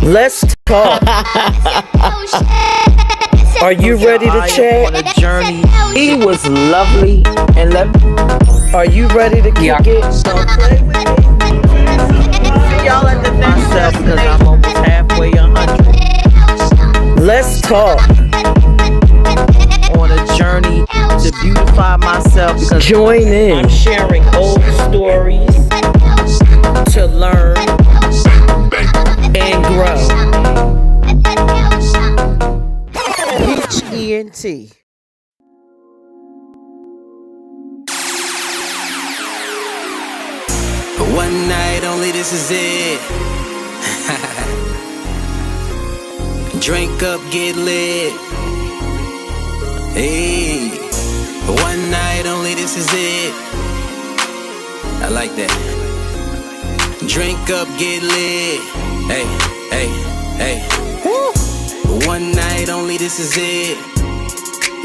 Let's talk. Are you ready to chat? On a journey. He was lovely and Are you ready to kick it? See y'all at the next step because I'm almost halfway 100. Let's talk. On a journey to beautify myself because Join in. I'm sharing old stories to learn and grow. ENT. One night only, this is it. Drink up, get lit. Hey, one night only, this is it. I like that. Drink up, get lit. Hey, hey, hey. One night only, this is it.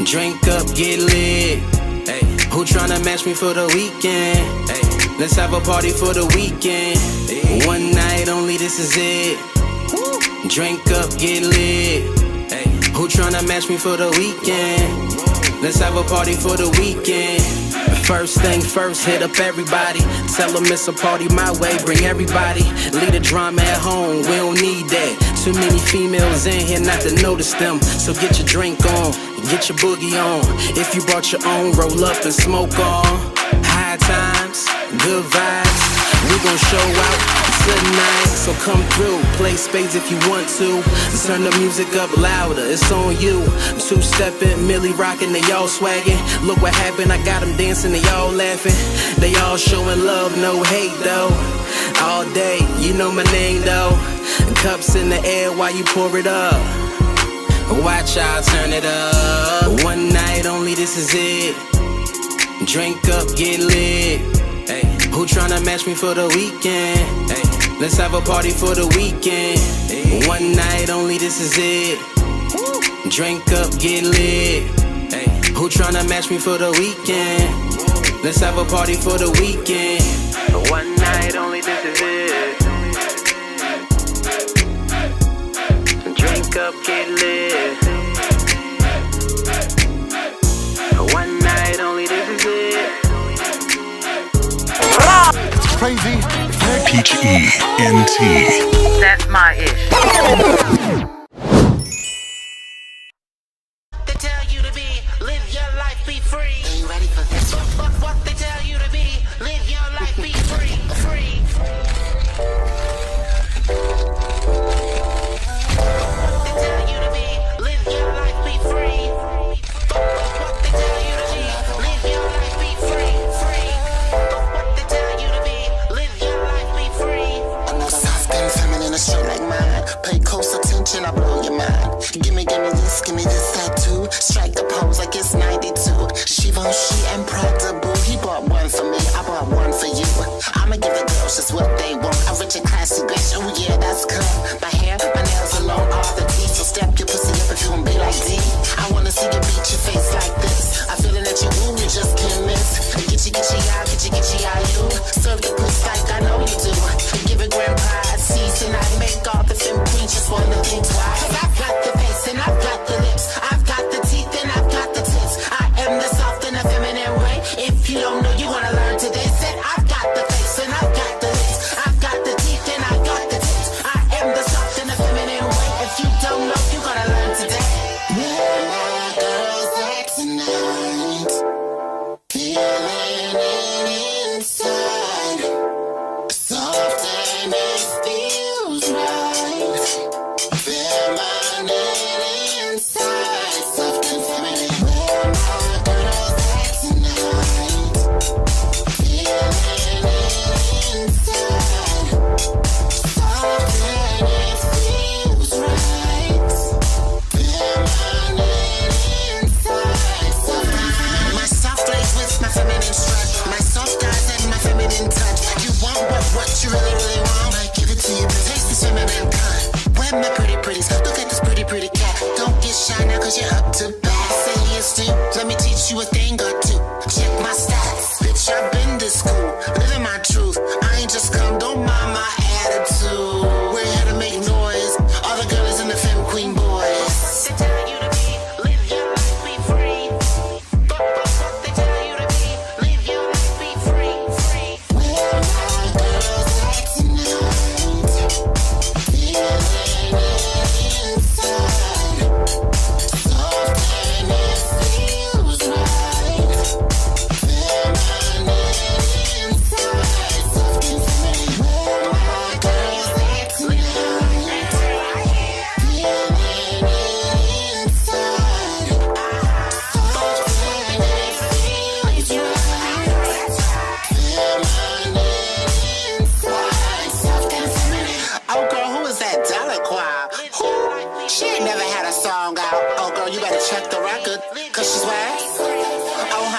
Drink up, get lit. Hey, who tryna match me for the weekend? Hey, let's have a party for the weekend. Hey, one night only, this is it. Drink up, get lit. Hey, who tryna match me for the weekend? Let's have a party for the weekend. First thing first, hit up everybody. Tell them it's a party my way, bring everybody. Leave the drama at home, we don't need that. Too many females in here not to notice them. So get your drink on, get your boogie on. If you brought your own, roll up and smoke on. High times, good vibes, we gon' show out tonight. So come through, play spades if you want to. Turn the music up louder, it's on you. Two-stepping, Millie rocking, they all swagging. Look what happened, I got them dancing, they all laughing. They all showing love, no hate though. All day, you know my name though. Cups in the air while you pour it up. Watch out, turn it up. One night only, this is it. Drink up, get lit. Hey, who tryna match me for the weekend? Hey, let's have a party for the weekend. Hey, one night only, this is it. Drink up, get lit. Hey, who tryna match me for the weekend? Let's have a party for the weekend. One night only, this is it. Drink up, get lit. One night only, this is it. Crazy. PMish. That's my ish. They tell you to be, live your life, be free. Are you ready for this? What they tell you to be, live your life, be free, free. They tell you to be, live your life, be free. What they tell you to be, live your life, be free, free. What they tell you to be, live your life, be free. I'm not soft and feminine, a straight like mine. Pay close attention, I blow your mind. Give me this, that too. Strike the pose like it's 92. Givenchy and Prada, boo. He bought one for me, I bought one for you. I'ma give the girls just what they want. A rich and classy bitch, oh yeah, that's cool. My hair, my nails alone, all the teeth. So step your pussy up if you gon' be like D. I wanna see you beat your face like this. I feelin' that you woo, you just can't miss. Get you, you. Serve the pussy like I know you do. Give it grand pride, season. I make all the femme queens just wanna think twice. Cause I've got the face and I've got the lips. I've got the teeth and I've got the tits. I am the soft and the feminine way. If you don't know, you wanna learn today. Said I've got the face and I've got the lips. I've got the teeth and I've got the tits. I am the soft and the feminine way. If you don't know, you gotta learn today. Where my girls at tonight? Feeling it inside. Soft and it feels right. Feminine inside. Soft and feminine. Where my girls at tonight? Feeling it inside. Soft and it feels right. Feminine inside. Soft and feminine. My soft lace with my feminine strut. My soft eyes and my feminine touch. You want what you really want. I give it to you, but taste this feminine cut. Where my pretties? Look at this pretty cat. Don't get shy now cause you're up to bat. Say yes to you, let me teach you a thing or two. Check my stats, bitch, I've been to school. Living my truth, I ain't just come, don't mind my attitude. We're here to make noise.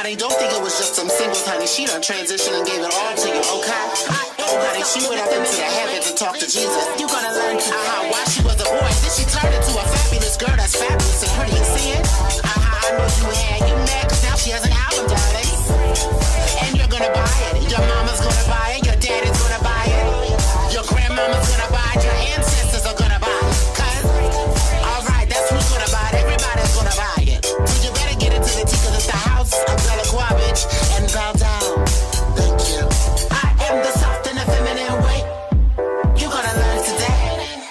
honey, don't think it was just some singles, honey. She done transitioned and gave it all to you, okay? Oh, honey, she went up into the heavens and talked to Jesus. You gonna learn why she was a boy. Then she turned into a fabulous girl that's fabulous and pretty. You see it? I know you had you mad cause now she has an album, darling. And you're gonna buy it. Your mama's gonna buy it. Your daddy's gonna buy it. Your grandmama's gonna buy it. Your ancestors are gonna buy it. Cause, alright, that's who's gonna buy it. Everybody's gonna buy it. So you better get into the tea cause it's the house of Delacroix, and bow down. Thank you. I am the soft and the feminine way. You gotta learn today.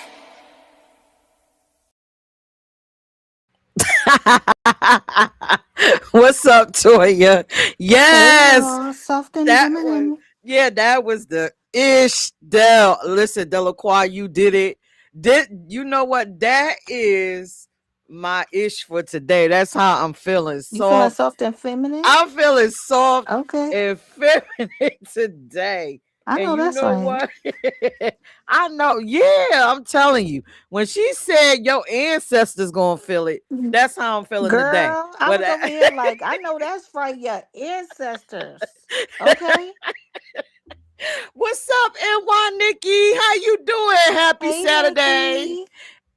What's up, Toya? Hey Yes, y'all, soft and that was feminine. that was the ish Del. Listen, Delacroix, you did it. Did you know what that is? My ish for today. That's how I'm feeling. You feeling Soft. soft and feminine? I'm feeling soft Okay, and feminine today. I And know you that's know right. what? I know. Yeah, I'm telling you. When she said your ancestors gonna feel it, that's how I'm feeling today. Girl, I But was over here like, I know that's right, your ancestors. Okay. what's up, NY Nikki? How you doing? Happy Hey, Saturday. Nikki.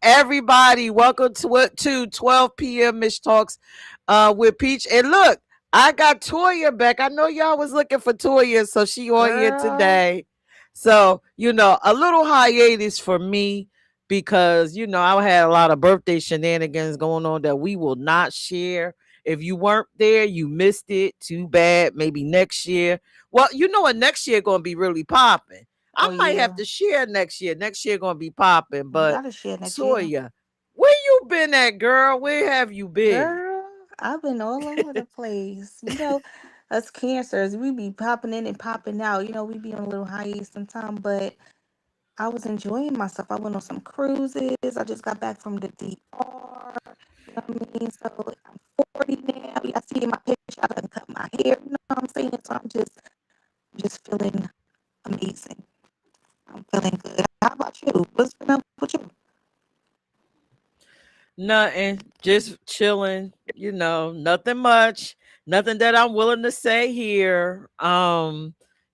Everybody, welcome to 12 p.m. Mish Talks with Peach. And look, I got Toya back. I know y'all was looking for Toya, so she on here Girl. today. So, a little hiatus for me because, I had a lot of birthday shenanigans going on that we will not share. If you weren't there, you missed it. Too bad. Maybe next year. Well, you know what? Next year going to be really popping. Oh, I might have yeah. to share next year. Next year going to be popping, You but got to share next year. Toya, where you been at, girl? Where have you been? Girl, I've been all over the place. Us cancers, we be popping in and popping out. We be on a little hiatus sometime, but I was enjoying myself. I went on some cruises. I just got back from the DR. You know what I mean? So I'm 40 now. I see in my picture I done cut my hair. You know what I'm saying? So I'm just feeling amazing. I'm feeling good. How about you? What's been up with you? Nothing, just chilling, nothing much, nothing that I'm willing to say here.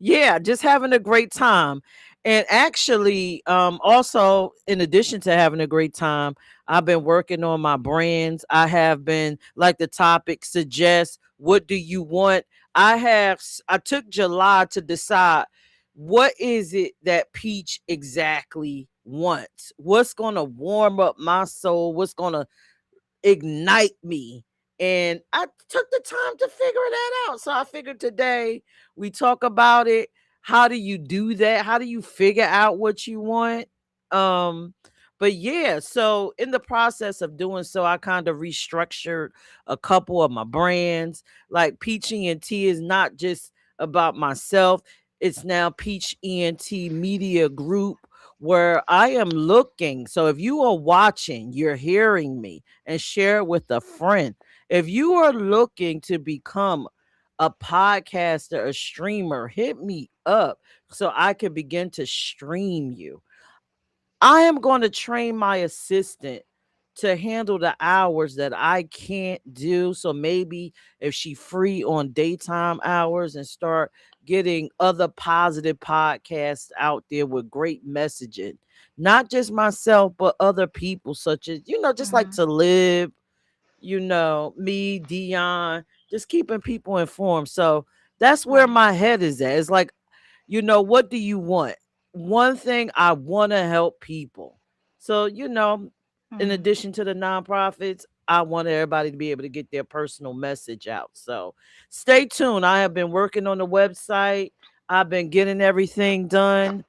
Yeah, just having a great time. And actually, also in addition to having a great time, I've been working on my brands. I have been, like the topic suggests, what do you want? I took July to decide what is it that Peach exactly wants? What's going to warm up my soul? What's going to ignite me? And I took the time to figure that out. So I figured today we talk about it. How do you do that? How do you figure out what you want? Um, but yeah, so in the process of doing so, I kind of restructured a couple of my brands. Like Peachy and Tea is not just about myself. It's now Peach ENT Media Group, where I am looking. So if you are watching, you're hearing me, and share it with a friend. If you are looking to become a podcaster, a streamer, hit me up so I can begin to stream you. I am going to train my assistant to handle the hours that I can't do. So maybe if she free on daytime hours and start getting other positive podcasts out there with great messaging, not just myself, but other people such as, just like Mm-hmm. to live, me, Dion, just keeping people informed. So that's where Right. my head is at. It's like, what do you want? One thing, I want to help people. So, in Mm-hmm. addition to the nonprofits, I want everybody to be able to get their personal message out. So stay tuned. I have been working on the website. I've been getting everything done.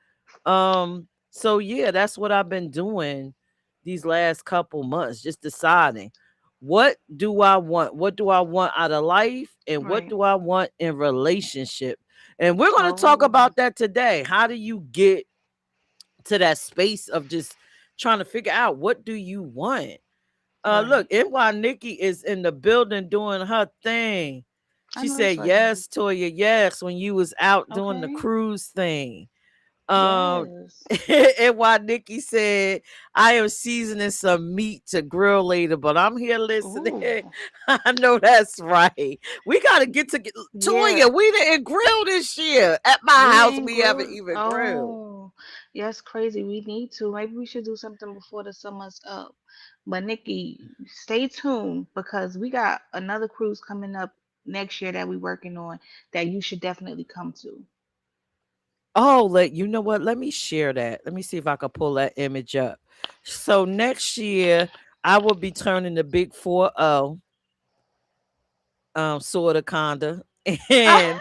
So yeah, that's what I've been doing these last couple months, just deciding what do I want? What do I want out of life? And what Right. do I want in relationship? And we're going to talk Oh, about that today. How do you get to that space of just trying to figure out what do you want? Look, right. NY Nikki is in the building doing her thing. I She know said that's right. yes, Toya, yes, when you was out doing the Okay. cruise thing. Um, Yes. and while Nikki said, I am seasoning some meat to grill later, but I'm here listening. Ooh. I know that's right. We got to get to Yeah. Toya. We didn't grill this year. At my We house, didn't we haven't grill. even grilled. Oh, yes, crazy. We need to. Maybe we should do something before the summer's up. But Nikki, stay tuned because we got another cruise coming up next year that we're working on that you should definitely come to. Oh, you know what? Let me share that. Let me see if I can pull that image up. So next year, I will be turning the big 4-0, sort of, kinda. And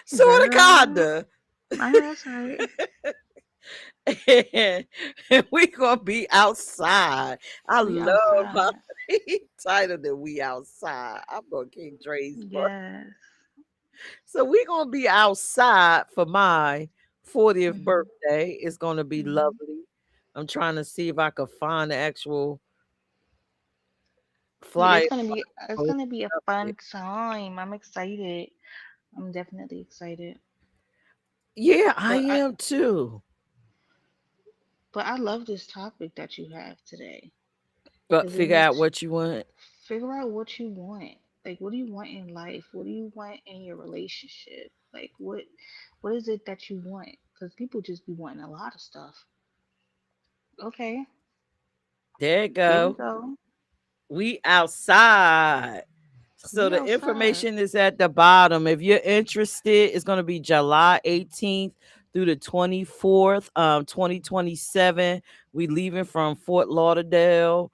sort of, Girl, kinda. I know that's right. and we gonna be outside. I We love how outside. he titled that we outside. I'm gonna King Dre's birthday. Yes. So we gonna be outside for my 40th Hmm. birthday. It's gonna be Hmm. lovely. I'm trying to see if I could find the actual Yeah, flyer. it's Post gonna be a up there. fun time. I'm excited. I'm definitely excited. Yeah, I But am too. I love this topic that you have today But because it figure out makes what you want. figure out what you want. Like, what do you want in life? What do you want in your relationship? Like, what is it that you want? Because people just be wanting a lot of stuff. Okay, There you here we go. go. We outside. So We the outside. information is at the bottom. If you're interested, it's going to be July 18th through the 24th, 2027. We leaving from Fort Lauderdale.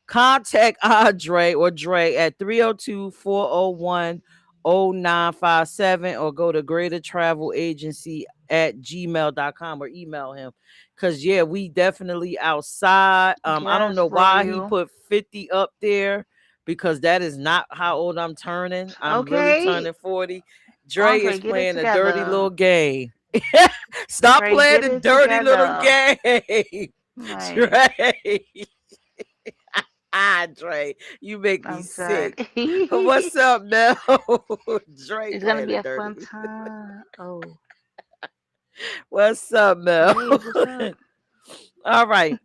Contact Andre or Dre at 302-401-0957 or go to Greater Travel Agency at gmail.com or email him. Cause yeah, we definitely outside. I don't Yes, know why he royal. put 50 up there because that is not how old I'm turning. I'm really Okay, turning 40. Dre Andre, is get it playing a dirty together. little game. Stop Dre, playing get the it dirty little together. game. Like, Dre. Dre, you make me I'm done. sick. What's up, Mel? Dre It's gonna playing be a a fun dirty. time. Oh, What's up, Mel? hey, what's up? All right.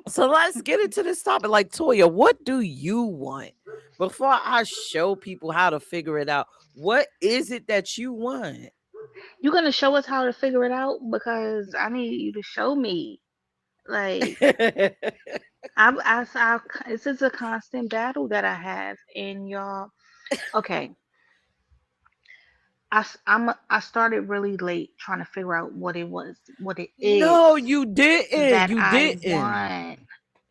So let's get into this topic. Like, Toya, what do you want? Before I show people how to figure it out, what is it that you want? You gonna show us how to figure it out? Because I need you to show me. Like, this is a constant battle that I have, and y'all. Okay, I started really late trying to figure out what it is No, you didn't. that You I didn't. want.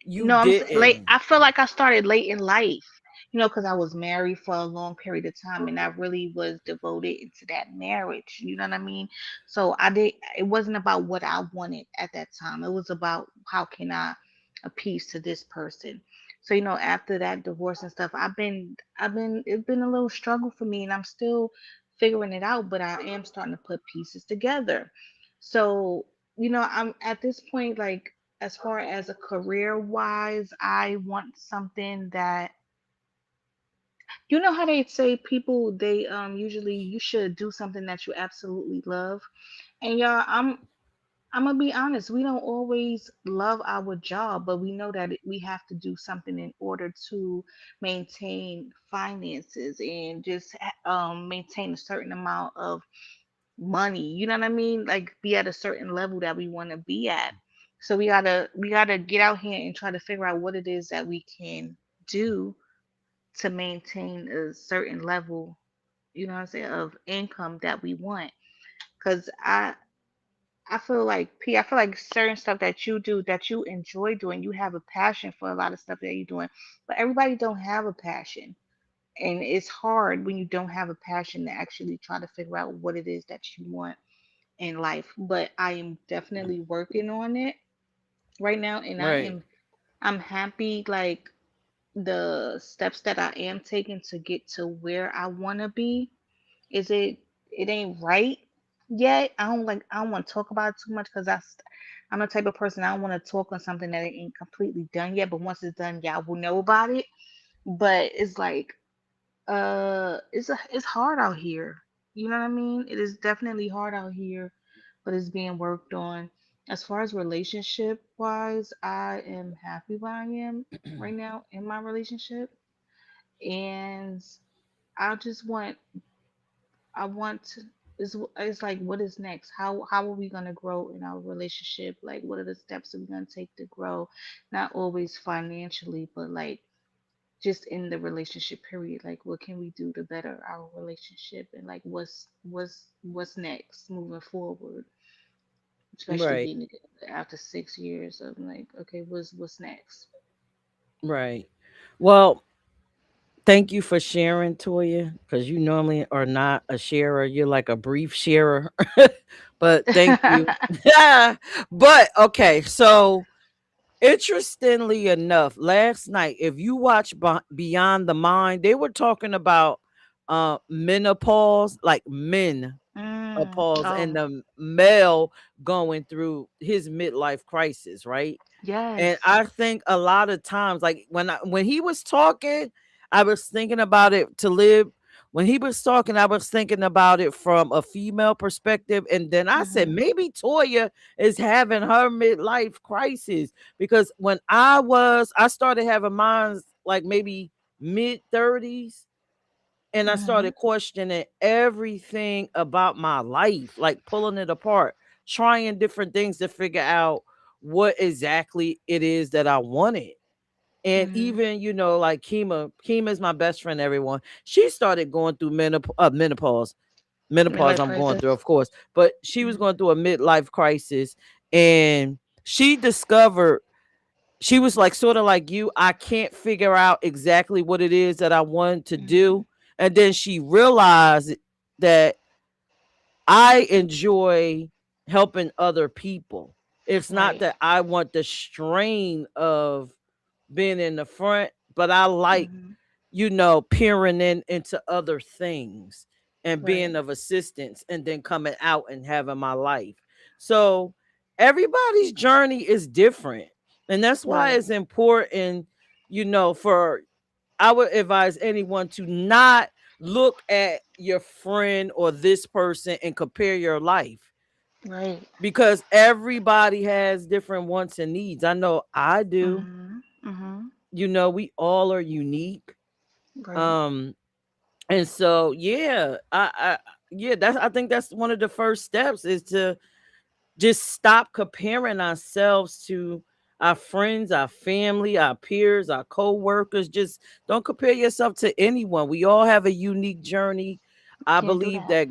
You No, late. didn't. I feel like I started late in life, because I was married for a long period of time and I really was devoted into that marriage. You know what I mean? So it wasn't about what I wanted at that time. It was about how can I appease to this person. So, after that divorce and stuff, it's been a little struggle for me and I'm still figuring it out, but I am starting to put pieces together. So, I'm at this point, like, as far as a career wise, I want something that, how they say people, they usually you should do something that you absolutely love. And y'all, I'm gonna be honest, we don't always love our job, but we know that we have to do something in order to maintain finances and just maintain a certain amount of money. You know what I mean? Like, be at a certain level that we want to be at. So we gotta get out here and try to figure out what it is that we can do to maintain a certain level, what I'm saying, of income that we want. Cause I feel like certain stuff that you do that you enjoy doing, you have a passion for a lot of stuff that you're doing, but everybody don't have a passion. And it's hard when you don't have a passion to actually try to figure out what it is that you want in life. But I am definitely working on it right now, and Right. I'm happy, like, the steps that I am taking to get to where I want to be. Is it ain't right yet. I don't want to talk about it too much because I'm the type of person, I don't want to talk on something that ain't completely done yet. But once it's done, yeah, I will know about it. But it's like, it's hard out here. You know what I mean? It is definitely hard out here, but it's being worked on. As far as relationship wise, I am happy where I am right now in my relationship, and I just want I want to, it's like what is next? How are we gonna grow in our relationship? Like what are the steps that we're gonna take to grow? Not always financially, but like just in the relationship period. Like what can we do to better our relationship, and like what's next moving forward, especially Right, being together after 6 years of like, okay, what's next? right. Well, thank you for sharing, Toya, because you normally are not a sharer. You're like a brief sharer. But thank you. But okay, so interestingly enough, last night, if you watch Beyond the Mind, they were talking about menopause, like men pause and Oh, the male going through his midlife crisis, right? And yes. I think a lot of times, like when he was talking, I was thinking about it to live. When he was talking, I was thinking about it from a female perspective. And then I said, Mhm. maybe Toya is having her midlife crisis. Because I started having mine like maybe mid 30s, and I Mhm. started questioning everything about my life, like pulling it apart, trying different things to figure out what exactly it is that I wanted. And Mhm. even, like Kima is my best friend, everyone. She started going through menopause. Menopause, Midlife I'm going through, crisis. of course, but she was Mhm. going through a midlife crisis, and she discovered she was like sort of like you. I can't figure out exactly what it is that I wanted to Mhm. do. And then she realized that I enjoy helping other people. It's not Right. that I want the strain of being in the front, but I like, Mhm. peering into other things and Right. being of assistance and then coming out and having my life. So everybody's journey is different. And that's why Right. it's important, for I would advise anyone to not look at your friend or this person and compare your life, Right. because everybody has different wants and needs. I know I do. Mhm. Mhm. We all are unique. Right. Um and so yeah, I think that's one of the first steps is to just stop comparing ourselves to our friends, our family, our peers, our co-workers. Just don't compare yourself to anyone. We all have a unique journey. I Can't do believe that. that,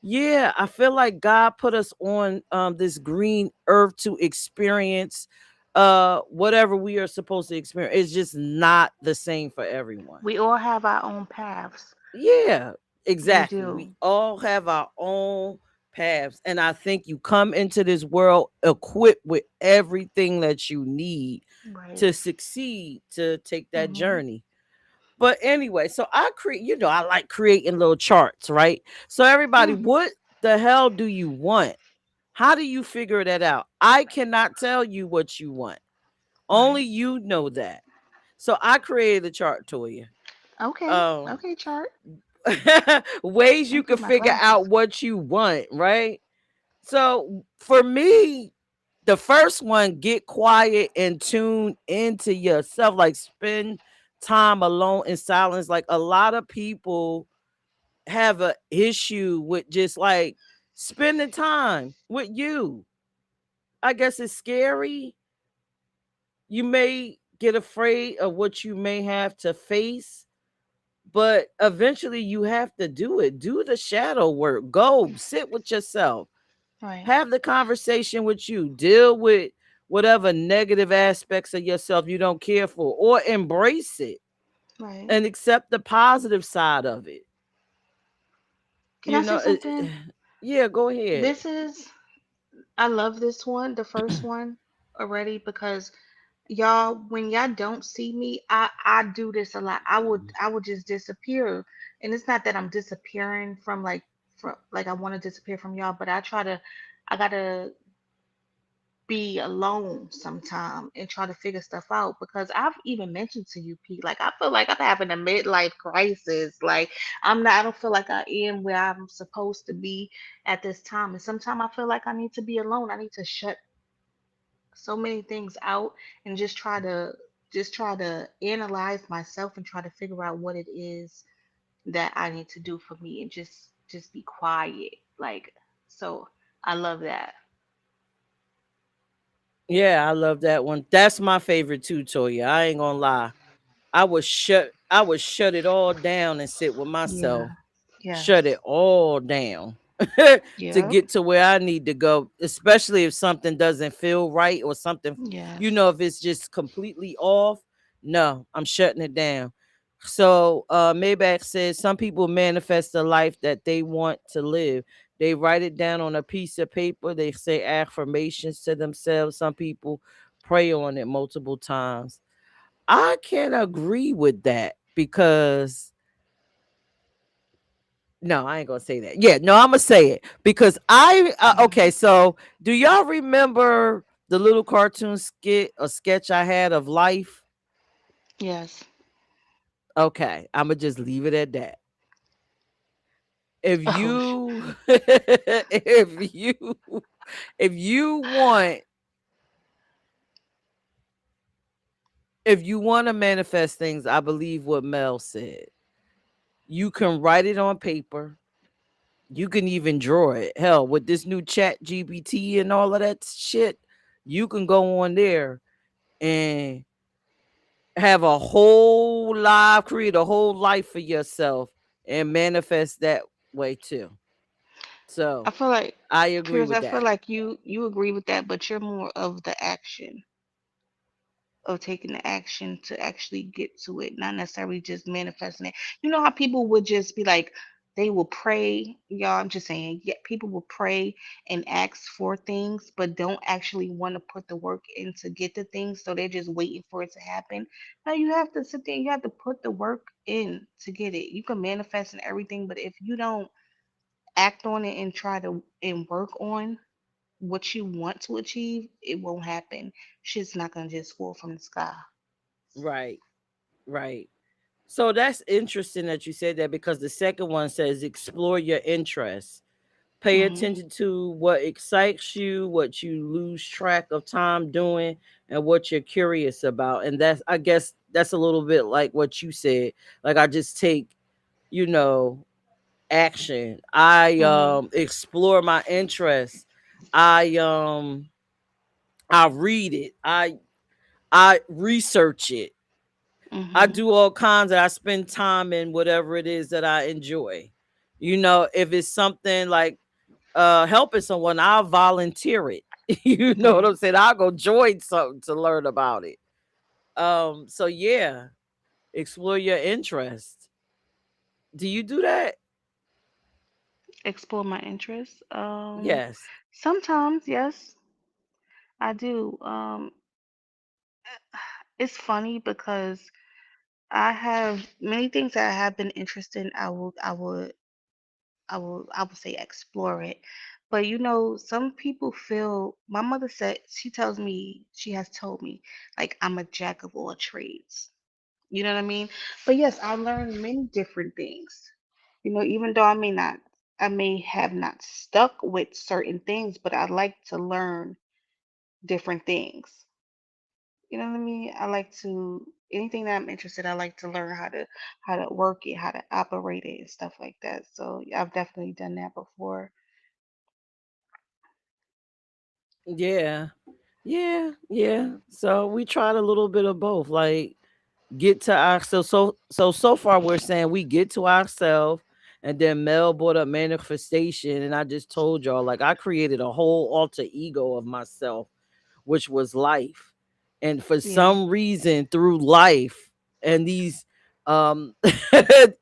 yeah, I feel like God put us on this green earth to experience whatever we are supposed to experience. It's just not the same for everyone. We all have our own paths. Yeah, We exactly. We do. all have our own paths. And I think you come into this world equipped with everything that you need Right. to succeed, to take that Mhm. journey. But anyway, so I create, I like creating little charts, right? So everybody, Mm. what the hell do you want? How do you figure that out? I cannot tell you what you want. Only Right. you know that. So I created a chart to you. Okay. Um, Okay, chart. ways Let you me can get my figure out glasses. what you want, right? So for me, the first one, get quiet and tune into yourself, like spend time alone in silence. Like a lot of people have a issue with just like spending time with you. I guess it's scary. You may get afraid of what you may have to face, but eventually you have to do it. Do the shadow work. Go sit with yourself. Right. Have the conversation with you. Deal with whatever negative aspects of yourself you don't care for, or embrace it Right. and accept the positive side of it. Can I say something? Yeah, go ahead. This is I love this one, the first one already, because y'all, when y'all don't see me, I do this a lot. I would just disappear. And it's not that I'm disappearing from like I want to disappear from y'all, but I gotta be alone sometime and try to figure stuff out, because I've even mentioned to you, Pete, like I feel like I'm having a midlife crisis. Like I don't feel like I am where I'm supposed to be at this time. And sometimes I feel like I need to be alone. I need to shut so many things out and just try to analyze myself and try to figure out what it is that I need to do for me and just be quiet. Like, so I love that. Yeah, I love that one. That's my favorite too, Toya. I ain't gonna lie. I would shut it all down and sit with Yeah. myself. Shut Yes. it all down to Yep. get to where I need to go, especially if something doesn't feel right or something, Yes. if it's just completely off. No, I'm shutting it down. So Maybach says some people manifest the life that they want to live. They write it down on a piece of paper. They say affirmations to themselves. Some people pray on it multiple times. I can agree with that because no, I ain't gonna say that. Yeah, no, I'm gonna say it because okay. Hmm. So, do y'all remember the little cartoon skit or sketch I had of life? Yes. Okay, I'm gonna just leave it at that. If Oh, you, if you want, if you want to manifest things, I believe what Mel said. You can write it on paper. You can even draw it. Hell, with this new chat GPT and all of that shit, you can go on there and have a whole life, create a whole life for yourself and manifest that way too. I So feel like, I agree Pierce, with I feel that. like you agree with that, but you're more of the action, of taking the action to actually get to it, not necessarily just manifesting it. You know how people would just be like, they will pray, y'all. I'm just saying, yeah, people will pray and ask for things, but don't actually want to put the work in to get the things, so they're just waiting for it to happen. Now you have to sit there, you have to put the work in to get it. You can manifest and everything, but if you don't act on it and try to and work on what you want to achieve, it won't happen. Shit's not gonna just fall from the sky. Right, right. So that's interesting that you said that because the second one says explore your interests. Pay Hmm. attention to what excites you, what you lose track of time doing, and what you're curious about. And that's, I guess, that's a little bit like what you said. Like I just take, you know, action. I Hmm. explore my interests. I um I read it. I research it. I Hmm. do all kinds of, I spend time in whatever it is that I enjoy. If it's something like helping someone, I'll volunteer it. You know what Right. I'm saying? I'll go join something to learn about it. So yeah, explore your interest. Do you do that? Explore my interests. Yes. Sometimes, yes, I do. It's funny because I have many things that I have been interested in. I would say explore it. But some people feel, my mother said, she tells me, she has told me, like I'm a jack of all trades. You know what I mean? But yes, I learned many different things. Even though I may have not stuck with certain things, but I like to learn different things. You know what I mean? I like to, anything that I'm interested, I like to learn how to work it, how to operate it and stuff like that. So yeah, I've definitely done that before. Yeah. Yeah. Yeah. So we tried a little bit of both. Like get to ourselves. So far we're saying we get to ourselves, and then Mel brought up manifestation, and I just told y'all like I created a whole alter ego of myself, which was life. And for Yeah. some reason through life and these um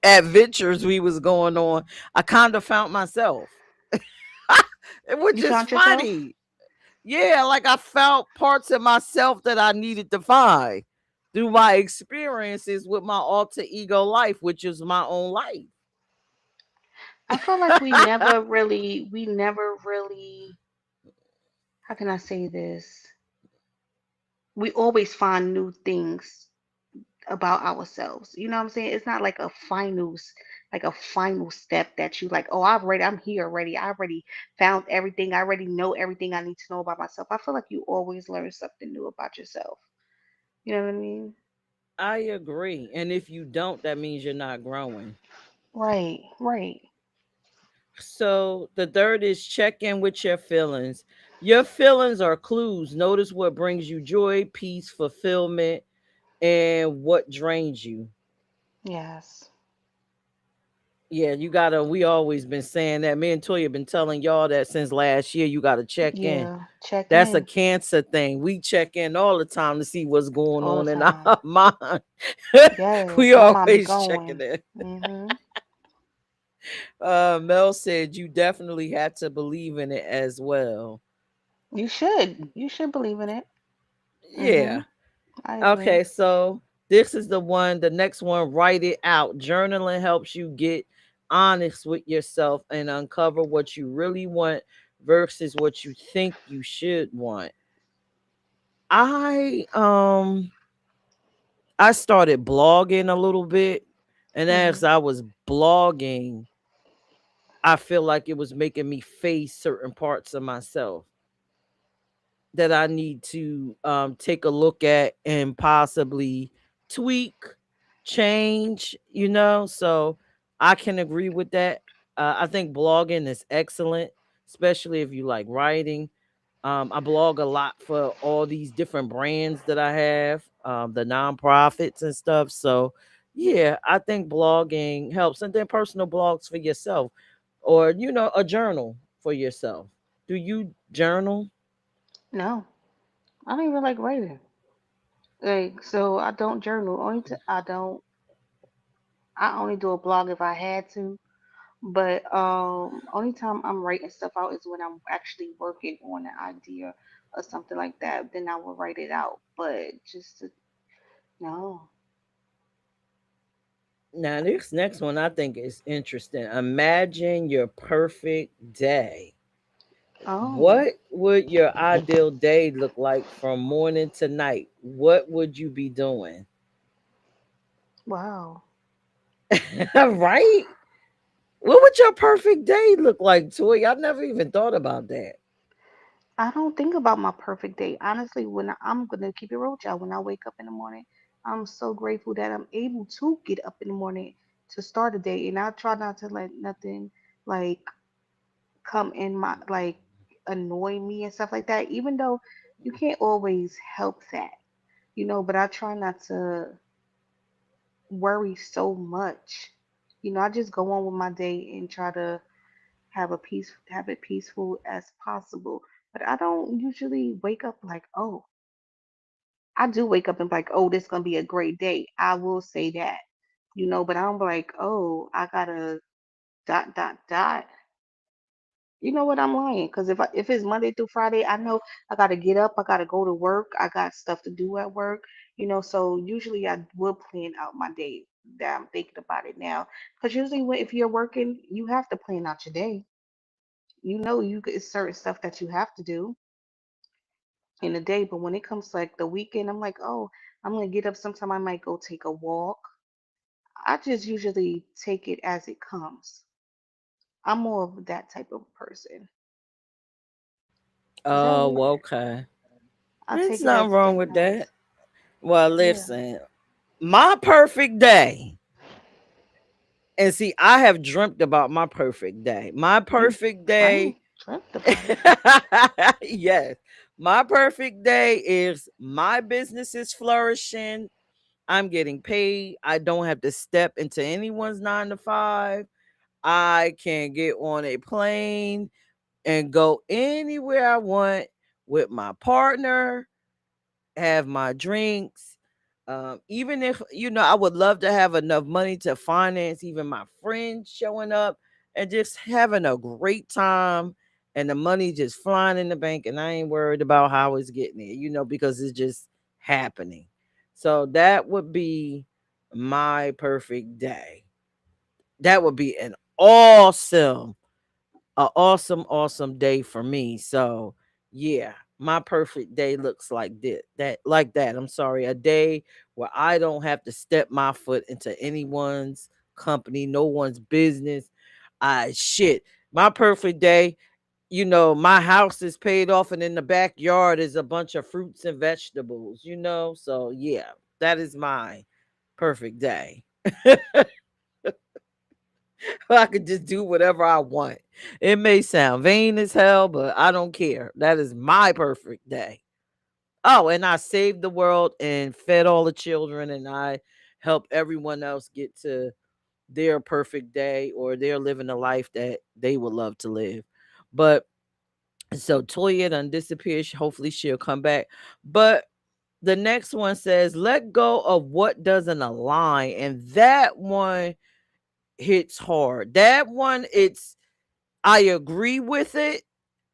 adventures we was going on, I kind of found myself. You Which is found yourself? funny. Yeah, like I found parts of myself that I needed to find through my experiences with my alter ego life, which is my own life. I feel like we never really, how can I say this? We always find new things about ourselves. You know what I'm saying? It's not like like a final step that you like, oh, I'm here already. I already found everything. I already know everything I need to know about myself. I feel like you always learn something new about yourself. You know what I mean? I agree. And if you don't, that means you're not growing. Right, right. So the third is check in with your feelings. Your feelings are clues. Notice what brings you joy, peace, fulfillment, and what drains you. Yes. Yeah, you gotta. We always been saying that. Me and Toya been telling y'all that since last year. You gotta check in. Yeah. Check That's a in cancer thing. We check in all the time to see what's going all the on in time. our mind. We Yes, my mom be always checking going. in. Mm-hmm. Mel said you definitely had to believe in it as well. You should. You should believe in it. Mm-hmm. Yeah. I agree. Okay, so this is the one, the next one, write it out. Journaling helps you get honest with yourself and uncover what you really want versus what you think you should want. I started blogging a little bit, and as Mm-hmm. I was blogging, I feel like it was making me face certain parts of myself that I need to take a look at and possibly tweak, change, you know. So I can agree with that. I think blogging is excellent, especially if you like writing. I blog a lot for all these different brands that I have, the nonprofits and stuff. So, yeah, I think blogging helps. And then personal blogs for yourself, or, a journal for yourself. Do you journal? No, I don't even like writing. Like, so I don't journal. I don't. I only do a blog if I had to. But only time I'm writing stuff out is when I'm actually working on an idea or something like that. Then I will write it out. But no. Now, this next one I think is interesting. Imagine your perfect day. Oh, What would your ideal day look like from morning to night? What would you be doing? wow. Right? What would your perfect day look like, Toy? I never even thought about that. I don't think about my perfect day. Honestly, I'm gonna keep it real with y'all, when I wake up in the morning, I'm so grateful that I'm able to get up in the morning to start a day, and I try not to let nothing like come in my like annoy me and stuff like that. Even though you can't always help that, but I try not to worry so much. I just go on with my day and try to have it peaceful as possible. But I don't usually wake up like, oh, I do wake up and be like, oh, this gonna be a great day. I will say that, but I don't be like, oh, I gotta dot dot dot. You know what? I'm lying, because if it's Monday through Friday, I know I gotta get up, I gotta go to work, I got stuff to do at work. So usually I will plan out my day. That I'm thinking about it now, because usually if you're working, you have to plan out your day. It's certain stuff that you have to do in a day, but when it comes to like the weekend, I'm like, oh, I'm gonna get up. Sometime I might go take a walk. I just usually take it as it comes. I'm more of that type of person. Is that Oh, weird? okay. I There's take it nothing as wrong it with that. comes. Well, Yeah. listen, my perfect day. And see, I have dreamt about my perfect day. My You perfect I ain't day, dreamt about it. yes, my perfect day is my business is flourishing. I'm getting paid. I don't have to step into anyone's 9 to 5. I can get on a plane and go anywhere I want with my partner, have my drinks. Even if, I would love to have enough money to finance even my friends showing up and just having a great time, and the money just flying in the bank, and I ain't worried about how it's getting there, because it's just happening. So that would be my perfect day. That would be an awesome, awesome day for me. So yeah. My perfect day looks like that. I'm sorry, a day where I don't have to step my foot into anyone's company, no one's business. I shit. My perfect day, my house is paid off and in the backyard is a bunch of fruits and vegetables. So yeah, that is my perfect day. I could just do whatever I want. It may sound vain as hell, but I don't care. That is my perfect day. Oh, and I saved the world and fed all the children, and I help everyone else get to their perfect day, or they're living a life that they would love to live. But so Toya done disappeared. Hopefully she'll come back. But the next one says, let go of what doesn't align. And that one hits hard. That one, I agree with it,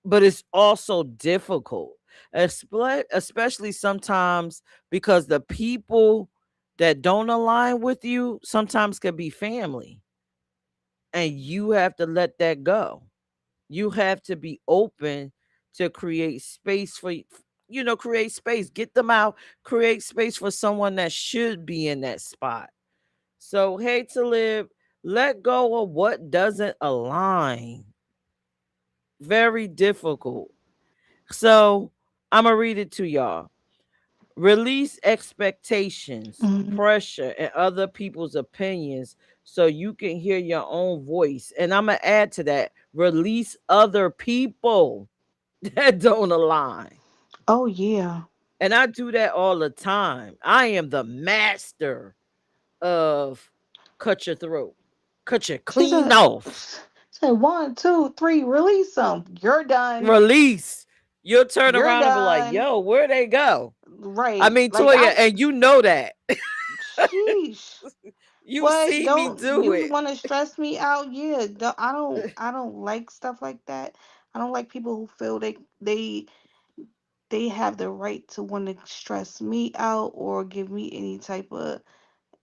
but it's also difficult, especially sometimes because the people that don't align with you sometimes can be family, and you have to let that go. You have to be open to create space create space, get them out, create space for someone that should be in that spot. So, hey, to live, let go of what doesn't align. Very difficult. So I'm gonna read it to y'all. Release expectations, Mhm. pressure, and other people's opinions so you can hear your own voice. And I'm gonna add to that, release other people that don't align. Oh yeah. And I do that all the time. I am the master of cut your throat, cut you She clean said, off, said 1, 2, 3, release them. You're done. release. You'll turn You're around and be like, done. yo, where'd they go? I Right. mean, Like Toya, I and you know that. sheesh. You What? see me Don't do you it. want to stress me out? Yeah. I don't like stuff like that. I don't like people who feel they have the right to want to stress me out or give me any type of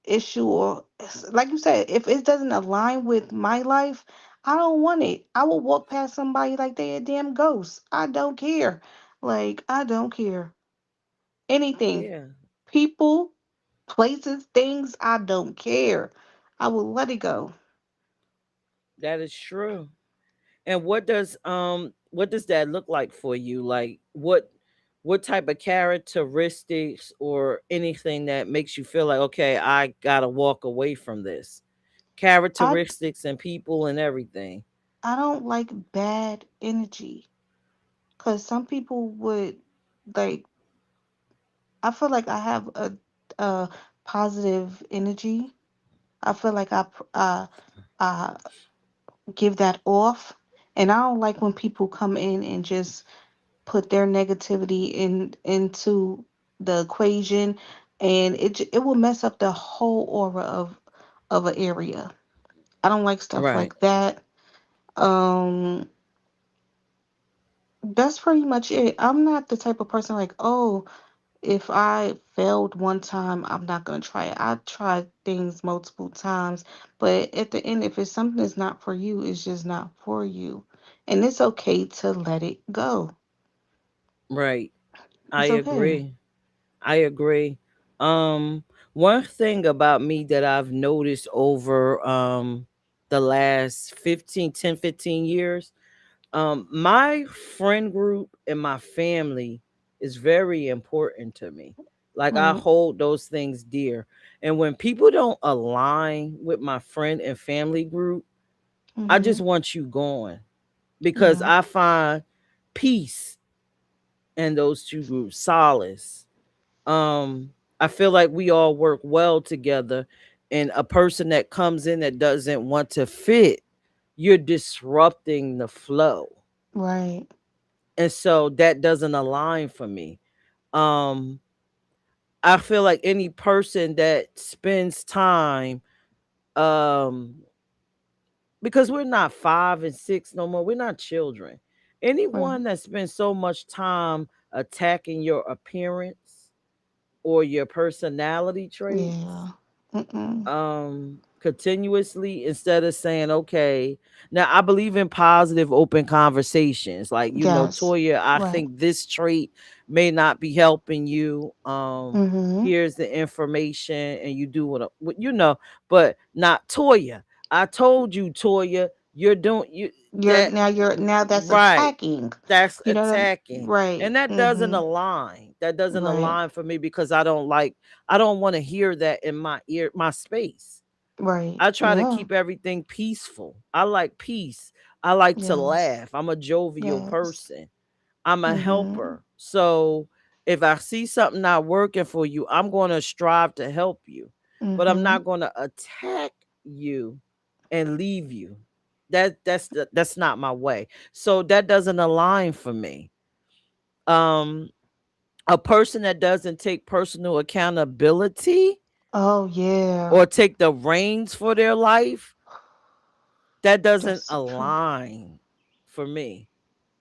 issue, or like you said, if it doesn't align with my life, I don't want it. I will walk past somebody like they a damn ghost. I don't care. Like I don't care. Anything. Yeah, People, places, things, I don't care. I will let it go. that is true. And what does that look like for you? Like what type of characteristics or anything that makes you feel like, okay, I gotta walk away from this? I Characteristics and people and everything. I don't like bad energy, cuz some people would like I feel like I have a positive energy. I feel like I give that off. And I don't like when people come in and just put their negativity into the equation, and it will mess up the whole aura of an area. I don't like stuff Right. like that. Um that's pretty much it. I'm not the type of person like, oh, if I failed one time, I'm not gonna try it. I tried things multiple times, but at the end, if it's something that's not for you, it's just not for you, and it's okay to let it go. Right. I It's okay. agree. I agree. Um, One thing about me that I've noticed over the last 15 years, my friend group and my family is very important to me. Like, I Right. hold those things dear. And when people don't align with my friend and family group, I Mm-hmm. just want you gone, because Yeah. I find peace in those two groups, solace. I feel like we all work well together, and a person that comes in that doesn't want to fit, you're disrupting the flow. Right. And so that doesn't align for me. um I feel like any person that spends time, um because we're not 5 and 6 no more, we're not children. Right. Anyone that spends so much time attacking your appearance or your personality traits, Yeah. Mm-mm. Continuously, instead of saying, okay, now I believe in positive open conversations, like, Yes. Toya, I Right. think this trait may not be helping you. Mm-hmm. Here's the information, and you do but not Toya, I told you, Toya, you're doing you that You're now that's right. attacking. That's You know what I'm attacking. right. And that doesn't Mm-hmm. align. That doesn't Right. align for me, because I don't want to hear that in my ear, my space. Right. I try to Yeah. keep everything peaceful. I like peace. I like to Yes. laugh. I'm a jovial Yes. person. I'm a Mm-hmm. helper. So if I see something not working for you, I'm going to strive to help you. But I'm Mm-hmm. not going to attack you and leave you. That's not my way. So that doesn't align for me. Um a person that doesn't take personal accountability Oh yeah. or take the reins for their life, that doesn't That's the truth. align for me,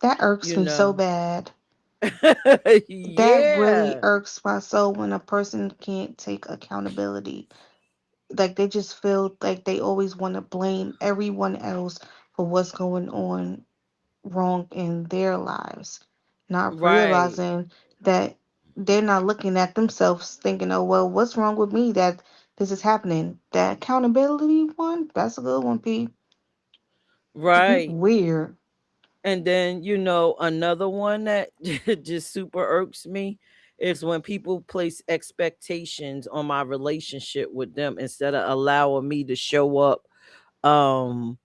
That irks you me so know. bad. That really Yeah, irks my soul when a person can't take accountability. Like they just feel like they always want to blame everyone else for what's going on wrong in their lives, not right, realizing that they're not looking at themselves thinking, oh, well, what's wrong with me that this is happening? That accountability one, that's a good one, P. right. Weird. And then, another one that just super irks me is when people place expectations on my relationship with them instead of allowing me to show up um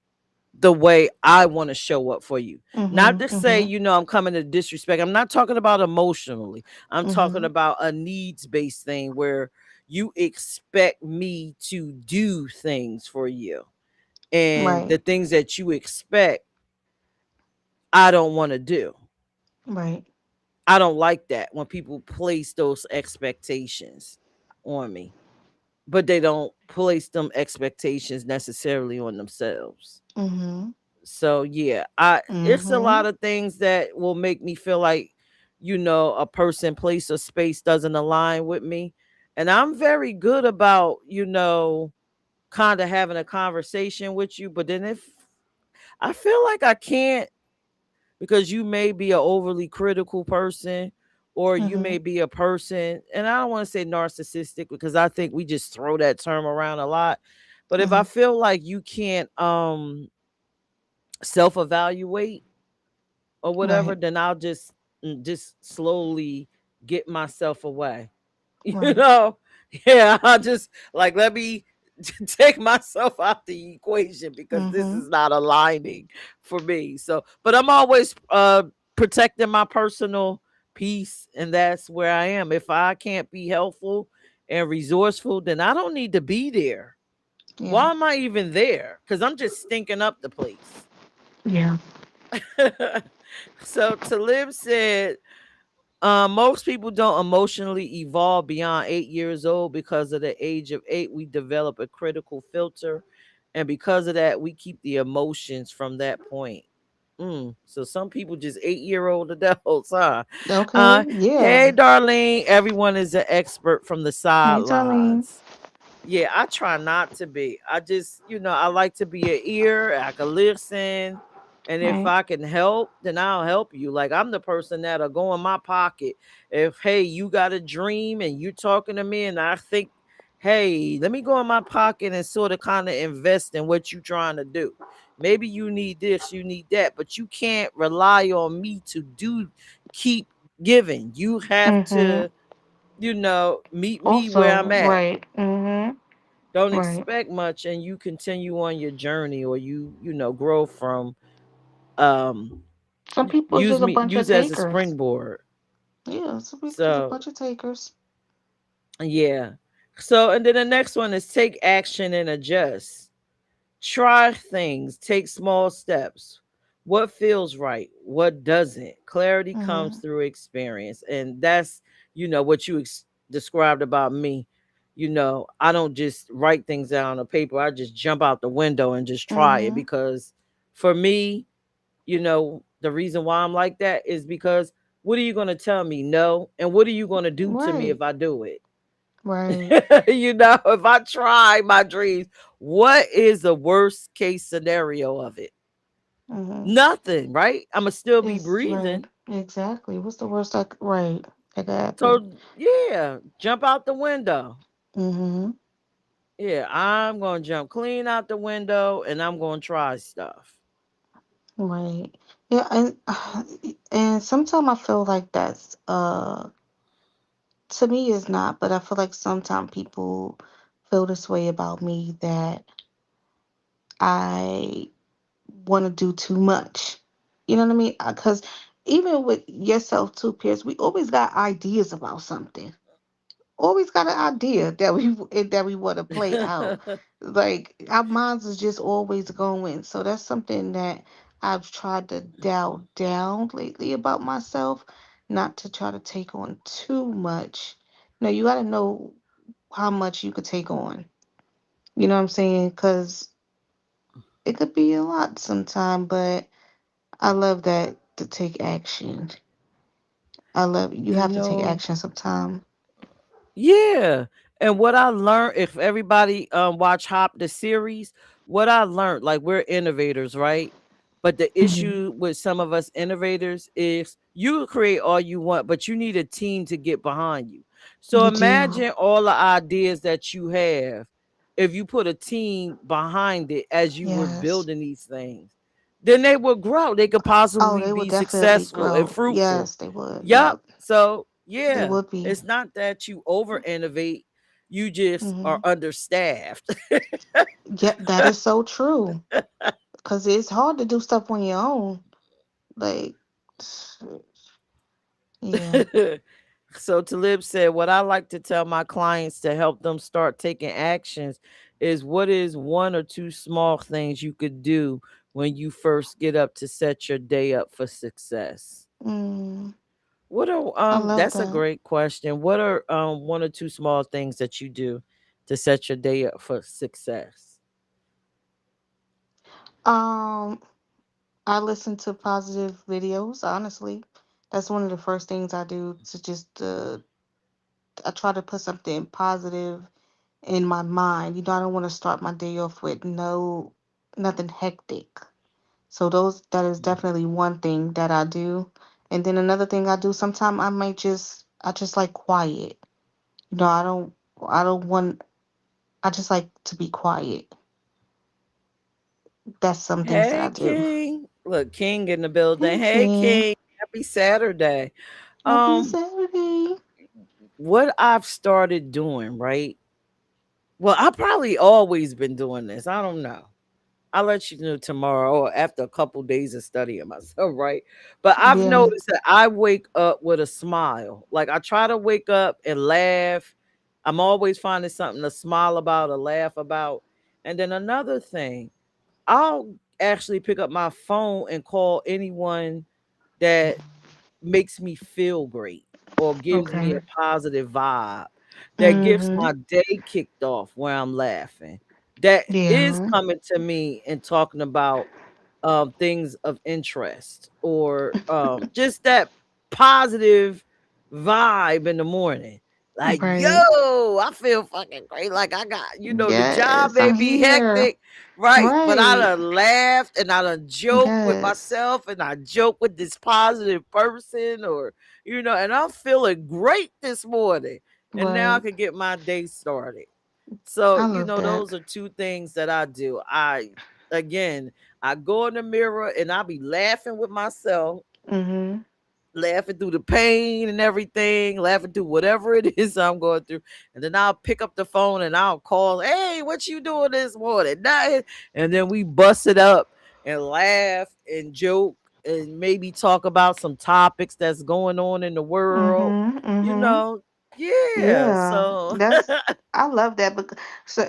the way I want to show up for you. Not Mm-hmm. to say, Mm-hmm. I'm coming to disrespect. I'm not talking about emotionally. I'm talking Mm-hmm. about a needs based thing where you expect me to do things for you. And Right. the things that you expect, I don't want to do. Right. I don't like that when people place those expectations on me, but they don't place them expectations necessarily on themselves. Mm-hmm. So yeah, I it's a Mm-hmm. lot of things that will make me feel like, a person, place, or space doesn't align with me. And I'm very good about, kind of having a conversation with you, but then if I feel like I can't, because you may be an overly critical person, or you Mm-hmm. may be a person, and I don't want to say narcissistic, because I think we just throw that term around a lot. But if I Mm-hmm. feel like you can't self-evaluate or whatever, Right. then I'll just slowly get myself away. You Right. know? Yeah, I'll just like, let me take myself out the equation, because this Mm-hmm. is not aligning for me. So, but I'm always protecting my personal peace, and that's where I am. If I can't be helpful and resourceful, then I don't need to be there. Yeah. Why am I even there? Because I'm just stinking up the place. Yeah. So Talib said, most people don't emotionally evolve beyond 8 years old. Because of the age of 8, we develop a critical filter. And because of that, we keep the emotions from that point. So some people just 8-year-old adults, huh? Okay. Uh, Yeah. hey, Darlene, everyone is an expert from the Hey, Darlene. sidelines. Yeah, I try not to be. I just, I like to be an ear. I can listen. And if Right. I can help, then I'll help you. Like, I'm the person that'll go in my pocket. If, hey, you got a dream and you're talking to me, and I think, hey, let me go in my pocket and sort of kind of invest in what you're trying to do. Maybe you need this, you need that, but you can't rely on me to keep giving. You have Mm-hmm. to, meet me where Also, I'm at. right. Mm-hmm. Don't Right. expect much, and you continue on your journey, or grow from, um Some people is just a bunch of use as a takers. springboard. Yeah, some people just a So bunch of takers. yeah. So, and then the next one is take action and adjust. Try things, take small steps. What feels right, what doesn't? Clarity comes Mm-hmm. through experience. And that's, what you described about me. I don't just write things down on paper. I just jump out the window and just try it, Mm-hmm. because for me, the reason why I'm like that is because what are you going to tell me? No. And what are you going to do to me Right. if I do it? Right. If I try my dreams, what is the worst case scenario of it? Mm-hmm. Nothing, right? I'ma still be It's right. breathing. Exactly. What's the worst right that could happen? So yeah, jump out the window. Mm-hmm. Yeah, I'm gonna jump clean out the window and I'm gonna try stuff. Right. Yeah, and and sometimes I feel like that's to me is not, but I feel like sometimes people feel this way about me that I want to do too much. You know what I mean? Because even with yourself too, Pierce, we always got ideas about something. Always got an idea that we want to play out. Like our minds is just always going. So that's something that I've tried to dial down lately about myself, not to try to take on too much. No, you got to know how much you could take on. You know what I'm saying? Because it could be a lot sometime, but I love that to take action. I love you you have to take know, action sometime. Yeah. And what I learned, if everybody watch Hop the series, what I learned, like we're innovators, right? But the Hmm. issue with some of us innovators is you create all you want, but you need a team to get behind you. So You do. imagine all the ideas that you have if you put a team behind it as you were Yes. building these things, then they will grow. They could Oh, possibly they will be definitely successful and grow. fruitful. Yes, they would. Yup. Yup. So They yeah, would be. it's not that you over innovate, you just are Hmm. understaffed. Yeah, that is so true. Cause it's hard to do stuff on your own. Like, yeah. So Talib said, what I like to tell my clients to help them start taking actions is what is one or two small things you could do when you first get up to set your day up for success. Mm, What are I love that's a that. great question. What are one or two small things that you do to set your day up for success? Um, I listen to positive videos. Honestly, that's one of the first things I do to just I try to put something positive in my mind. I don't want to start my day off with nothing hectic. So that is definitely one thing that I do. And then another thing I do sometimes I just like quiet. I don't want I just like to be quiet. That's some things that I Hey do. King. Look, King in the Hey building. Hey King. King. Happy Saturday. Happy Um, Saturday. what I've started doing, right? Well, I probably always been doing this. I don't know. I'll let you know tomorrow or after a couple days of studying myself, right? But I've Yeah. noticed that I wake up with a smile. Like I try to wake up and laugh. I'm always finding something to smile about or laugh about. And then another thing, I'll actually pick up my phone and call anyone that makes me feel great or gives me Okay. a positive vibe that gets Mhm. my day kicked off where I'm laughing. That is Yeah. coming to me and talking about things of interest or just that positive vibe in the morning. Like, Right. yo, I feel fucking great. Like I got, the job Yes, may I'm be here. hectic, right? But I Right. done laughed and I done joke with Yes. myself and I joke with this positive person or, and I'm feeling great this morning. And now I Right. can get my day started. So, I love that. those are two things that I do. Again, I go in the mirror and I be laughing with myself, Mhm. laughing through the pain and everything, laughing through whatever it is I'm going through. And then I'll pick up the phone and I'll call, hey, what you doing this morning? Nothing. And then we bust it up and laugh and joke and maybe talk about some topics that's going on in the world. Mhm. You Mhm. know, yeah. Yeah, So I love that because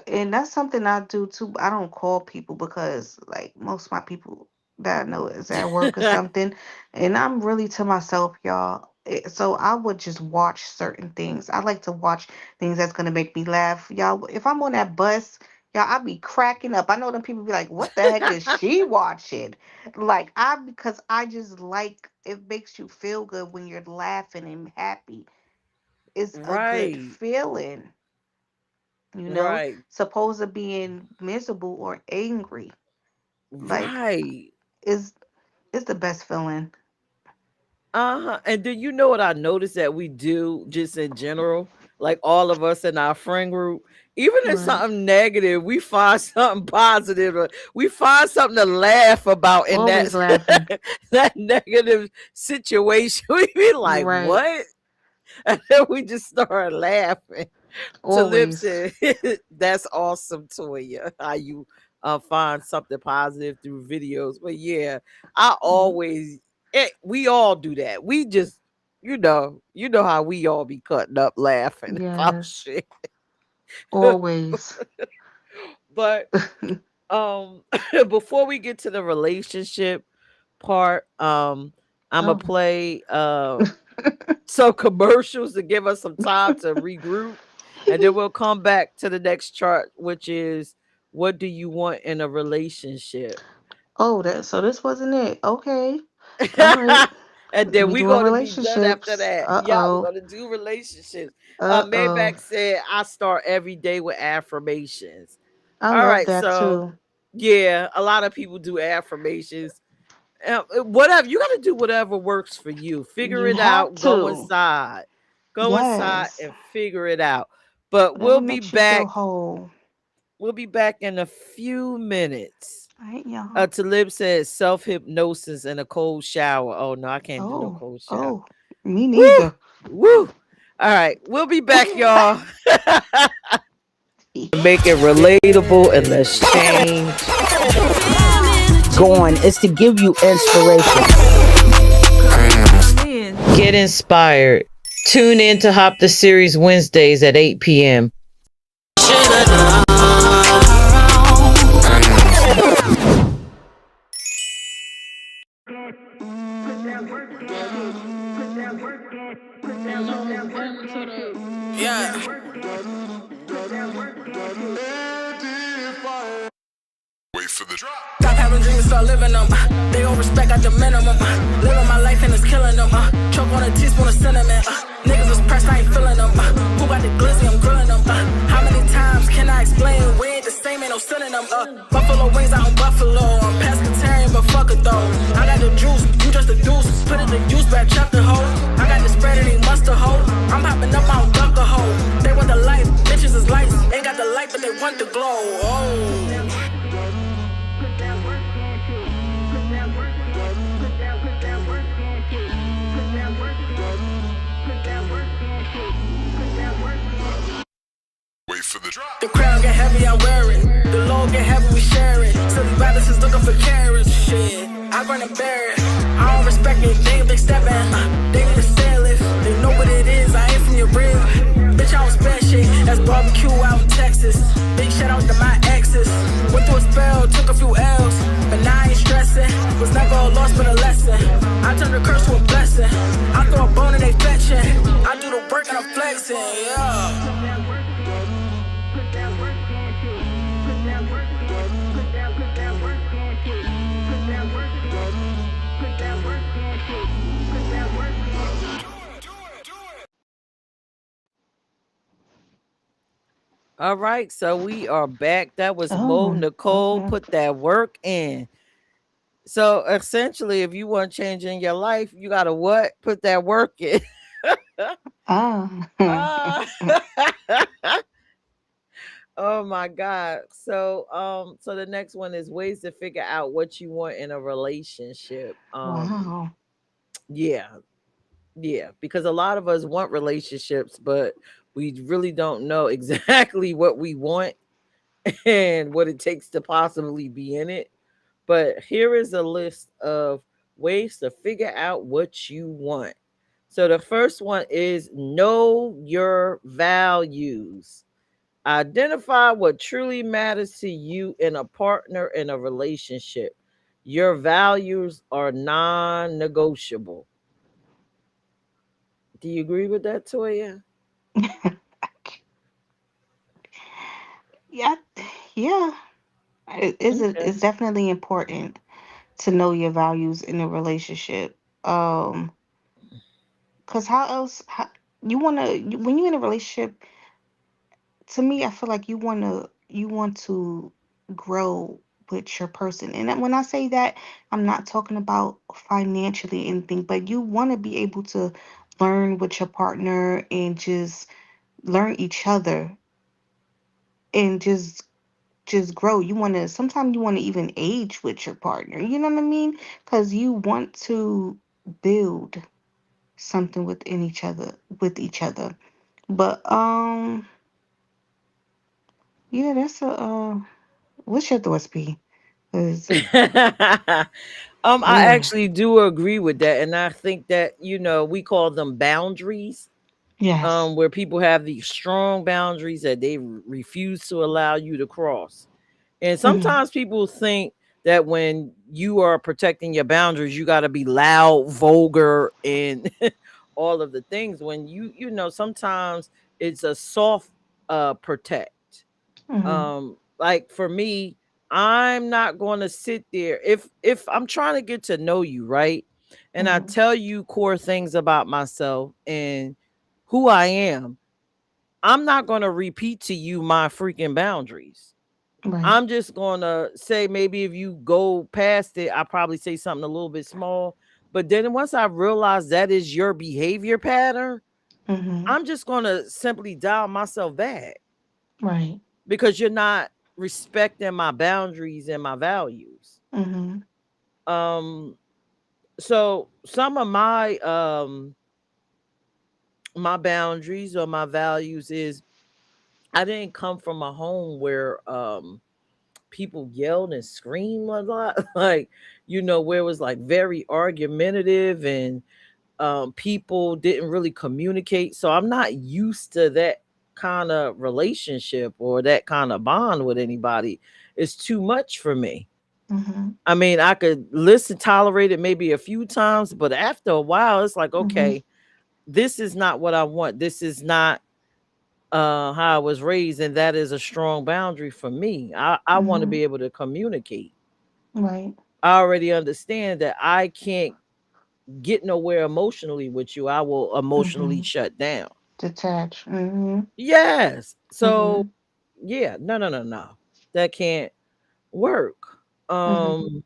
and that's something I do too. I don't call people because like most of my people that I know is at work or something, and I'm really to myself, y'all. So I would just watch certain things. I like to watch things that's gonna make me laugh, y'all. If I'm on that bus, y'all, I be cracking up. I know them people be like, "What the heck is she watching?" Like because I just like it makes you feel good when you're laughing and happy. It's a good right. feeling. you know, Right. supposed to being miserable or angry. Like, Right. is it's the best feeling. Uh-huh. And do you know what I noticed that we do just in general? Like all of us in our friend group, even if Right. something negative, we find something positive. Or we find something to laugh about in that Always laughing. that negative situation. We be like, Right. what? And then we just start laughing. Talib Always. said, "That's awesome, Toya. How you find something positive through videos." But yeah, I Mhm. always, we all do that. We just, you know how we all be cutting up laughing about Yes. shit. Always. But before we get to the relationship part, I'm gonna Oh. play some commercials to give us some time to regroup, and then we'll come back to the next chart, which is what do you want in a relationship? Oh, that so this wasn't it. Okay. All right. And then We we're doing gonna be done after relationships. that. Yeah, we're Uh-oh. gonna do relationships. Uh-oh. Maybach said I start every day with affirmations. I All love right, that so too. yeah, a lot of people do affirmations. Whatever you got to do, whatever works for you. Figure You it have out. to. Go inside Yes. and figure it out. But Whatever makes you feel whole. we'll be back in a few minutes. All right, y'all. Talib says self hypnosis and a cold shower. Oh no, I can't do no Oh. cold shower. Oh. Me Woo, neither. woo. All right, we'll be back, y'all. Make it relatable and let's change Going is to give you inspiration. get inspired. Tune in to Hop the Series Wednesdays at 8 p.m. Yeah. Stop having dreams, start living them. They don't respect at the minimum. Living my life and it's killing them. Choke on a teaspoon of cinnamon. Niggas was pressed, I ain't feeling them. Who got the glizzy, I'm grilling them. How many times can I explain? We ain't the same, ain't no synonym. Buffalo wings out in Buffalo. I'm pescatarian, but fuck it though. I got the juice, you just the deuce. Put it to use, back chuck the hoe. I got the spread, it ain't mustard hoe. I'm popping up, I don't duck a hoe. They want the life, bitches is lights. Ain't got the light, but they want the glow. Oh. The crowd get heavy, I wear it. The load get heavy, we share it. So these rappers is looking for carrots. Shit, I run and bear it. I don't respect it, they ain't big stepping. They need to sell it. They know what it is, I ain't from your rib. Bitch, I don't spare shit. That's barbecue out in Texas. Big shout out to my exes. Went through a spell, took a few L's. But now I ain't stressing. Was never a loss, but a lesson. I turned a curse to a blessing. I throw a bone and they fetching. I do the work and I'm flexing, yeah. All right, so we are back. That was Mo Oh. Nicole. Okay. Put that work in. So essentially, if you want change in your life, you gotta what? Put that work in. Ah. Ah. Oh my God. So the next one is ways to figure out what you want in a relationship. Wow. Yeah, yeah, because a lot of us want relationships, but we really don't know exactly what we want and what it takes to possibly be in it. But here is a list of ways to figure out what you want. So the first one is know your values. Identify what truly matters to you in a partner in a relationship. Your values are non negotiable. Do you agree with that, Toya? Yeah. Yeah. It's Okay. definitely important to know your values in a relationship. Cause how else? You wanna when you're in a relationship, to me, I feel like you want to grow with your person. And when I say that, I'm not talking about financially anything, but you want to be able to learn with your partner and just learn each other and just grow. You want to sometimes you want to even age with your partner. You know what I mean? Cuz you want to build something with each other. But yeah, that's a what's your thoughts be? Cuz I yeah. actually do agree with that, and I think that we call them boundaries. Yes. Where people have these strong boundaries that they refuse to allow you to cross. And Mhm. sometimes people think that when you are protecting your boundaries, you got to be loud, vulgar, and all of the things. When sometimes it's a soft protect. Mhm. Like for me, I'm not going to sit there if I'm trying to get to know you, right? And I Mhm. tell you core things about myself and who I am. I'm not going to repeat to you my freaking boundaries. Right. I'm just going to say, maybe if you go past it, I probably say something a little bit small. But then once I realize that is your behavior pattern, Mhm. I'm just going to simply dial myself back Right. because you're not respecting my boundaries and my values. Mhm. Um so some of my boundaries or my values is I didn't come from a home where people yelled and screamed a lot like where it was like very argumentative and people didn't really communicate. So I'm not used to that kind of relationship or that kind of bond with anybody. It's too much for me. Mhm. I mean, I could listen, tolerate it maybe a few times, but after a while, it's like, Mhm. okay, this is not what I want. This is not how I was raised, and that is a strong boundary for me. I want to Mhm. be able to communicate. Right. I already understand that I can't get nowhere emotionally with you. I will emotionally Mhm. shut down. Detach. Mhm. Yes. So Mhm. yeah, no, no, no, no. That can't work. Mhm. Um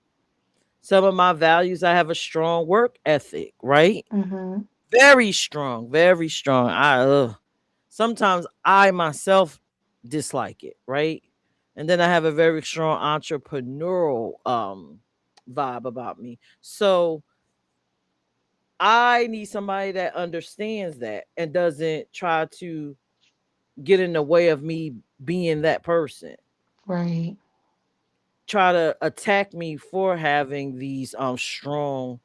some of my values, I have a strong work ethic, right? Mhm. Very strong, very strong. Sometimes I myself dislike it, right? And then I have a very strong entrepreneurial vibe about me. So I need somebody that understands that and doesn't try to get in the way of me being that person. Right. Try to attack me for having these strong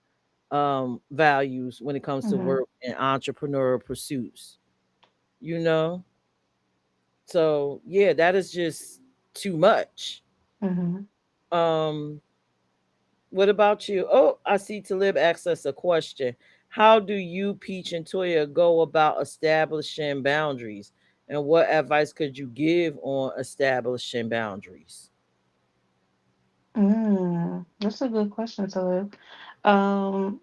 values when it comes to Mhm. work and entrepreneurial pursuits. You know? So yeah, that is just too much. Mhm. Um what about you? Oh, I see Talib asks us a question. How do you, Peach and Toya, go about establishing boundaries? And what advice could you give on establishing boundaries? That's a good question, Talib. Um,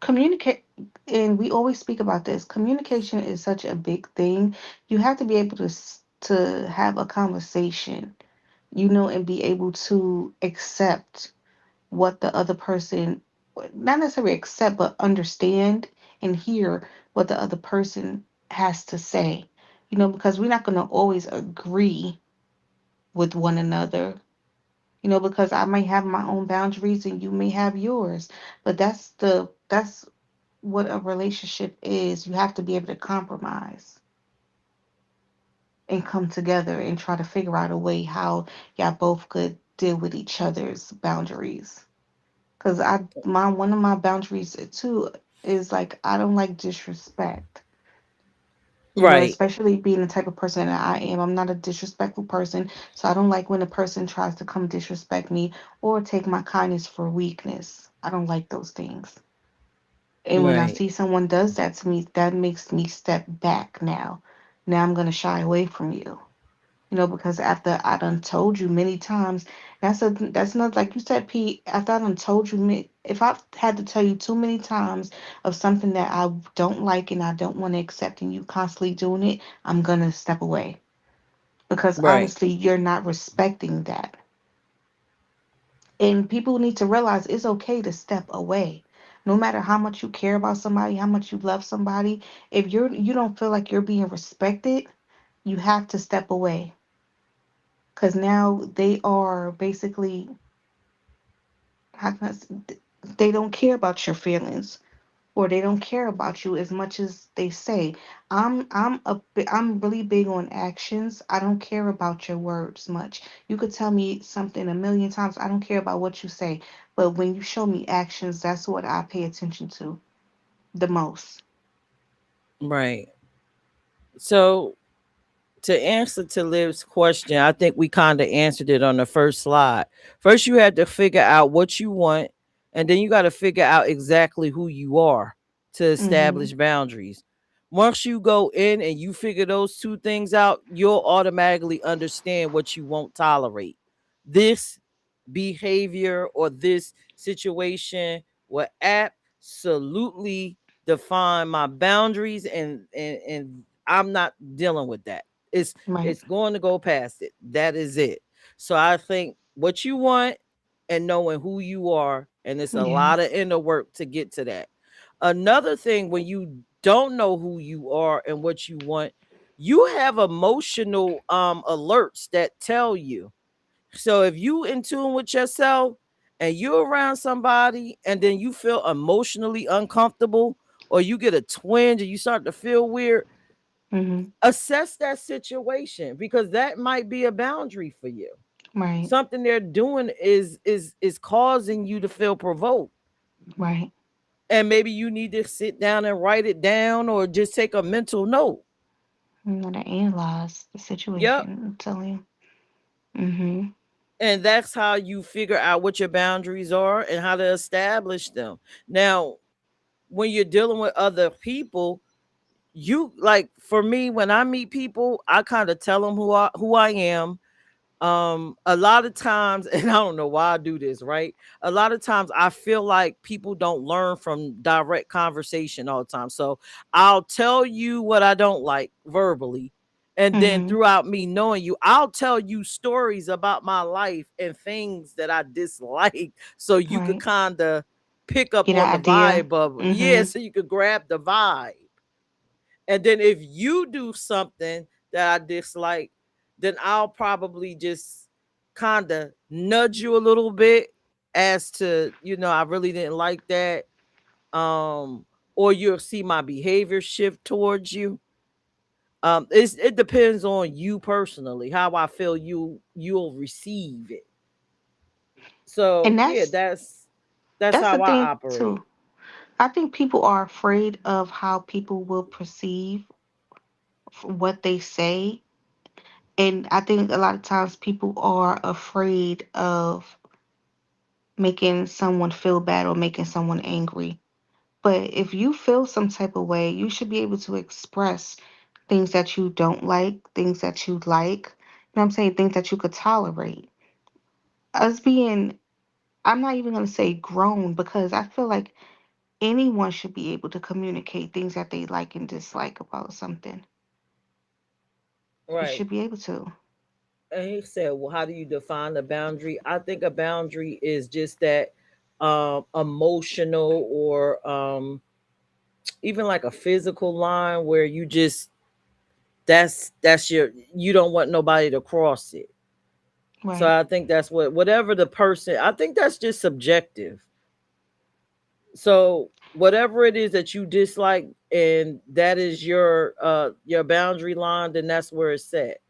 communicate, and we always speak about this. Communication is such a big thing. You have to be able to have a conversation, and be able to accept what the other person, not necessarily accept, but understand and hear what the other person has to say. Because we're not going to always agree with one another. Because I may have my own boundaries and you may have yours. But that's what a relationship is. You have to be able to compromise and come together and try to figure out a way how y'all both could deal with each other's boundaries. Cause my one of my boundaries too is like I don't like disrespect. Right, Especially being the type of person that I am. I'm not a disrespectful person, so I don't like when a person tries to come disrespect me or take my kindness for weakness. I don't like those things. And when I right, see someone does that to me, that makes me step back now. Now I'm gonna shy away from you. Because after I done told you many times, that's not like you said, Pete. After I done told you, if I've had to tell you too many times of something that I don't like and I don't want to accept, and you constantly doing it, I'm gonna step away. because Right. honestly, you're not respecting that. And people need to realize it's okay to step away. No matter how much you care about somebody, how much you love somebody, if you don't feel like you're being respected, you have to step away. Cause now they are basically, how can I they don't care about your feelings, or they don't care about you as much as they say. I'm really big on actions. I don't care about your words much. You could tell me something a million times. I don't care about what you say. But when you show me actions, that's what I pay attention to the most. Right. So to answer to Liv's question, I think we kind of answered it on the first slide. First, you had to figure out what you want, and then you got to figure out exactly who you are to Mhm. establish boundaries. Once you go in and you figure those two things out, you'll automatically understand what you won't tolerate. This behavior or this situation will absolutely define my boundaries, and I'm not dealing with that. it's Right. it's going to go past it. That is it. So I think what you want and knowing who you are, and it's a lot of Yes. inner work to get to that. Another thing, when you don't know who you are and what you want, you have emotional alerts that tell you. So if you in tune with yourself and you're around somebody and then you feel emotionally uncomfortable, or you get a twinge and you start to feel weird, Mhm. assess that situation, because that might be a boundary for you. Right. Something they're doing is causing you to feel provoked. Right. And maybe you need to sit down and write it down or just take a mental note. You gotta analyze the Yep. situation. I'm telling you. Mhm. And that's how you figure out what your boundaries are and how to establish them. Now, when you're dealing with other people, you, like, for me, when I meet people, I kind of tell them who I am. A lot of times, and I don't know why I do this, right? A lot of times I feel like people don't learn from direct conversation all the time. So I'll tell you what I don't like verbally, and then Mhm. throughout me knowing you, I'll tell you stories about my life and things that I dislike, so you could Right. kind of pick up Get an on the idea. vibe of, yeah, Mhm. so you could grab the vibe. And then if you do something that I dislike, then I'll probably just kind of nudge you a little bit as to, I really didn't like that. Um, or you'll see my behavior shift towards you. It depends on you personally, how I feel you'll receive it. So And yeah, that's that's the how I thing operate. too. I think people are afraid of how people will perceive what they say. And I think a lot of times people are afraid of making someone feel bad or making someone angry. But if you feel some type of way, you should be able to express things that you don't like, things that you like. You know what I'm saying? Things that you could tolerate. Us being, I'm not even going to say grown, because I feel like anyone should be able to communicate things that they like and dislike about something. You Right. should be able to. And he said, well, how do you define a boundary? I think a boundary is just that emotional, or even like a physical line where you just, that's your, you don't want nobody to cross it. So Right. I think that's whatever the person, I think that's just subjective. So whatever it is that you dislike, and that is your boundary line, then that's where it's set.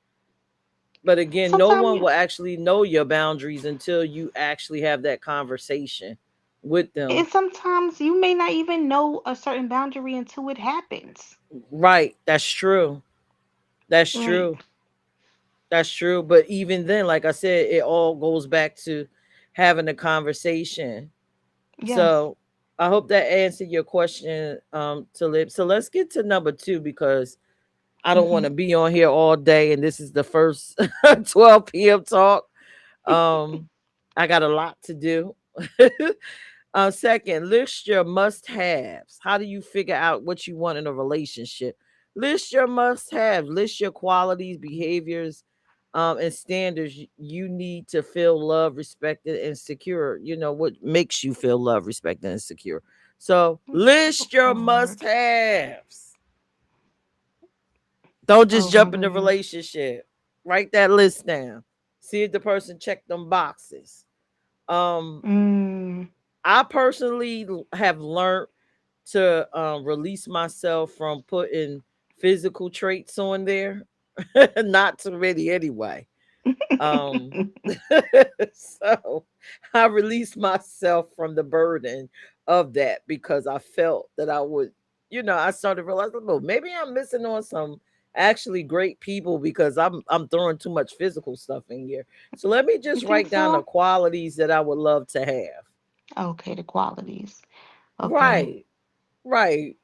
But again, no Sometimes one you, will actually know your boundaries until you actually have that conversation with them. and sometimes you may not even know a certain boundary until it happens. Right. That's true. That's Right. true. That's true. But even then, like I said, it all goes back to having a conversation. Yes. So I hope that answered your question, Talib. So let's get to number two, because I don't want Hmm. to be on here all day, and this is the first 12 p.m. talk. Um, I got a lot to do. Second, list your must haves. How do you figure out what you want in a relationship? List your must haves, list your qualities, behaviors, and standards, you need to feel loved, respected, and secure. You know what makes you feel loved, respected, and secure. So list Of your must course. haves. Don't just Oh, jump in handle the your. relationship. Write that list down. See if the person checked them boxes. Um, Mm. I personally have learned to release myself from putting physical traits on there. Not too many anyway. Um, so I released myself from the burden of that because I felt that I would, I started realizing, oh, maybe I'm missing on some actually great people because I'm throwing too much physical stuff in here. So let me You just think write down the so? qualities that I would love to have. Okay, the qualities. Okay. Right, right.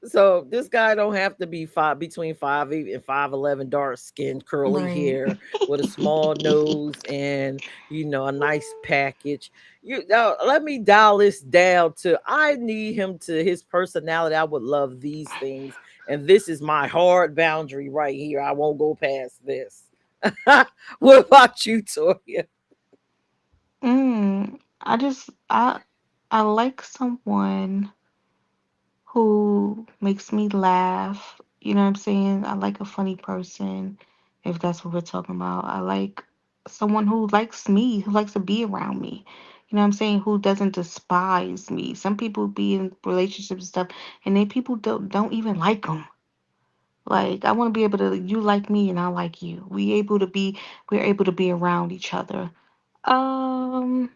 So this guy don't have to be between 5'8" and 5'11", dark skinned, curly Right. hair with a small nose and a nice package. Let me dial this down to I need him to his personality. I would love these things, and this is my hard boundary right here. I won't go past this. What about you, Toya? I just I like someone who makes me laugh. You know what I'm saying? I like a funny person, if that's what we're talking about. I like someone who likes me, who likes to be around me. You know what I'm saying? Who doesn't despise me. Some people be in relationships and stuff, and then people don't even like them. Like I want to be able to you like me and I like you. We're able to be around each other. Um,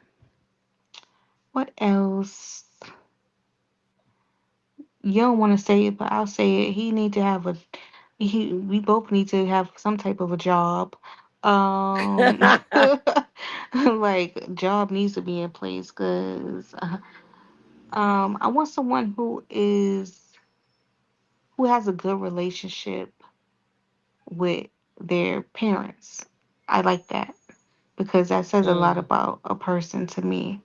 what else? You don't want to say it, but I'll say it. He need to have a we both need to have some type of a job. Like job needs to be in place because I want someone who has a good relationship with their parents. I like that because that says a lot Mm, about a person to me.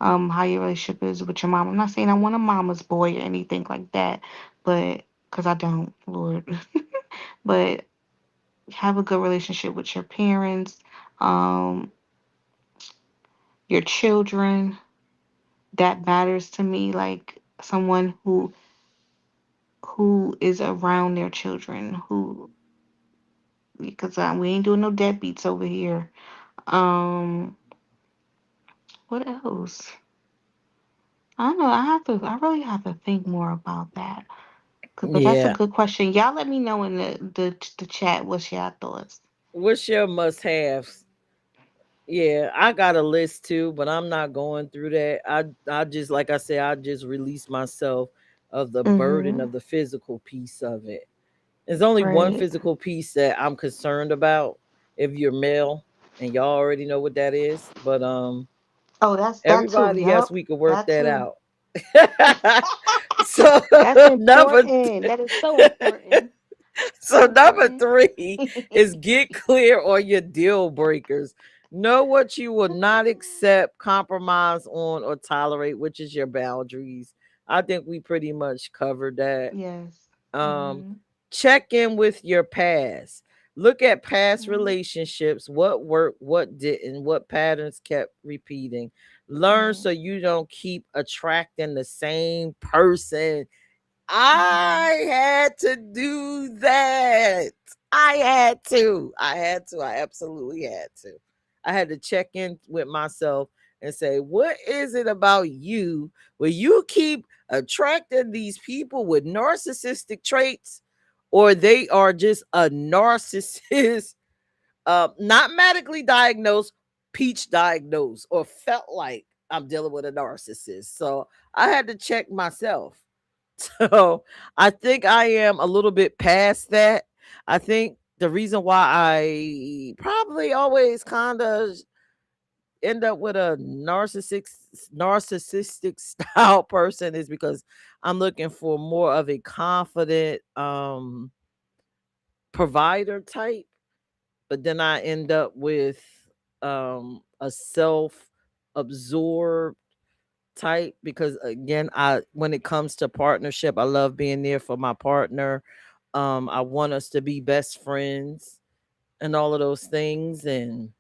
How your relationship is with your mom. I'm not saying I want a mama's boy or anything like that, but because I don't, Lord. But have a good relationship with your parents, um, your children. That matters to me. Like someone who is around their children. Who because we ain't doing no deadbeats over here. Um, what else? I don't know. I really have to think more about that. But that's a yeah. good question. Y'all let me know in the chat what's y'all thoughts. What's your must haves? Yeah, I got a list too, but I'm not going through that. I just like I said, I just release myself of the burden Mm-hmm. of the physical piece of it. There's only one Right. physical piece that I'm concerned about if you're male, and y'all already know what that is. But Oh, that's that too. everybody else Yup. we could work That that too. out. So That's number important. That is so important. So So number important. three is get clear on your deal breakers. Know what you will not accept, compromise on, or tolerate, which is your boundaries. I think we pretty much covered that. Yes. Um, Mm-hmm. check in with your past. Look at past Mm-hmm. relationships, what worked, what didn't, what patterns kept repeating. Learn Right. so you don't keep attracting the same person. Mm-hmm. I had to do that. I had to. I had to. I absolutely had to. I had to check in with myself and say, what is it about you where you keep attracting these people with narcissistic traits, or they are just a narcissist, not medically diagnosed, peach diagnosed, or felt like I'm dealing with a narcissist. So I had to check myself. So I think I am a little bit past that. I think the reason why I probably always kind of end up with a narcissistic style person is because I'm looking for more of a confident provider type, but then I end up with a self-absorbed type because again, I when it comes to partnership, I love being there for my partner. I want us to be best friends. and all of those things. And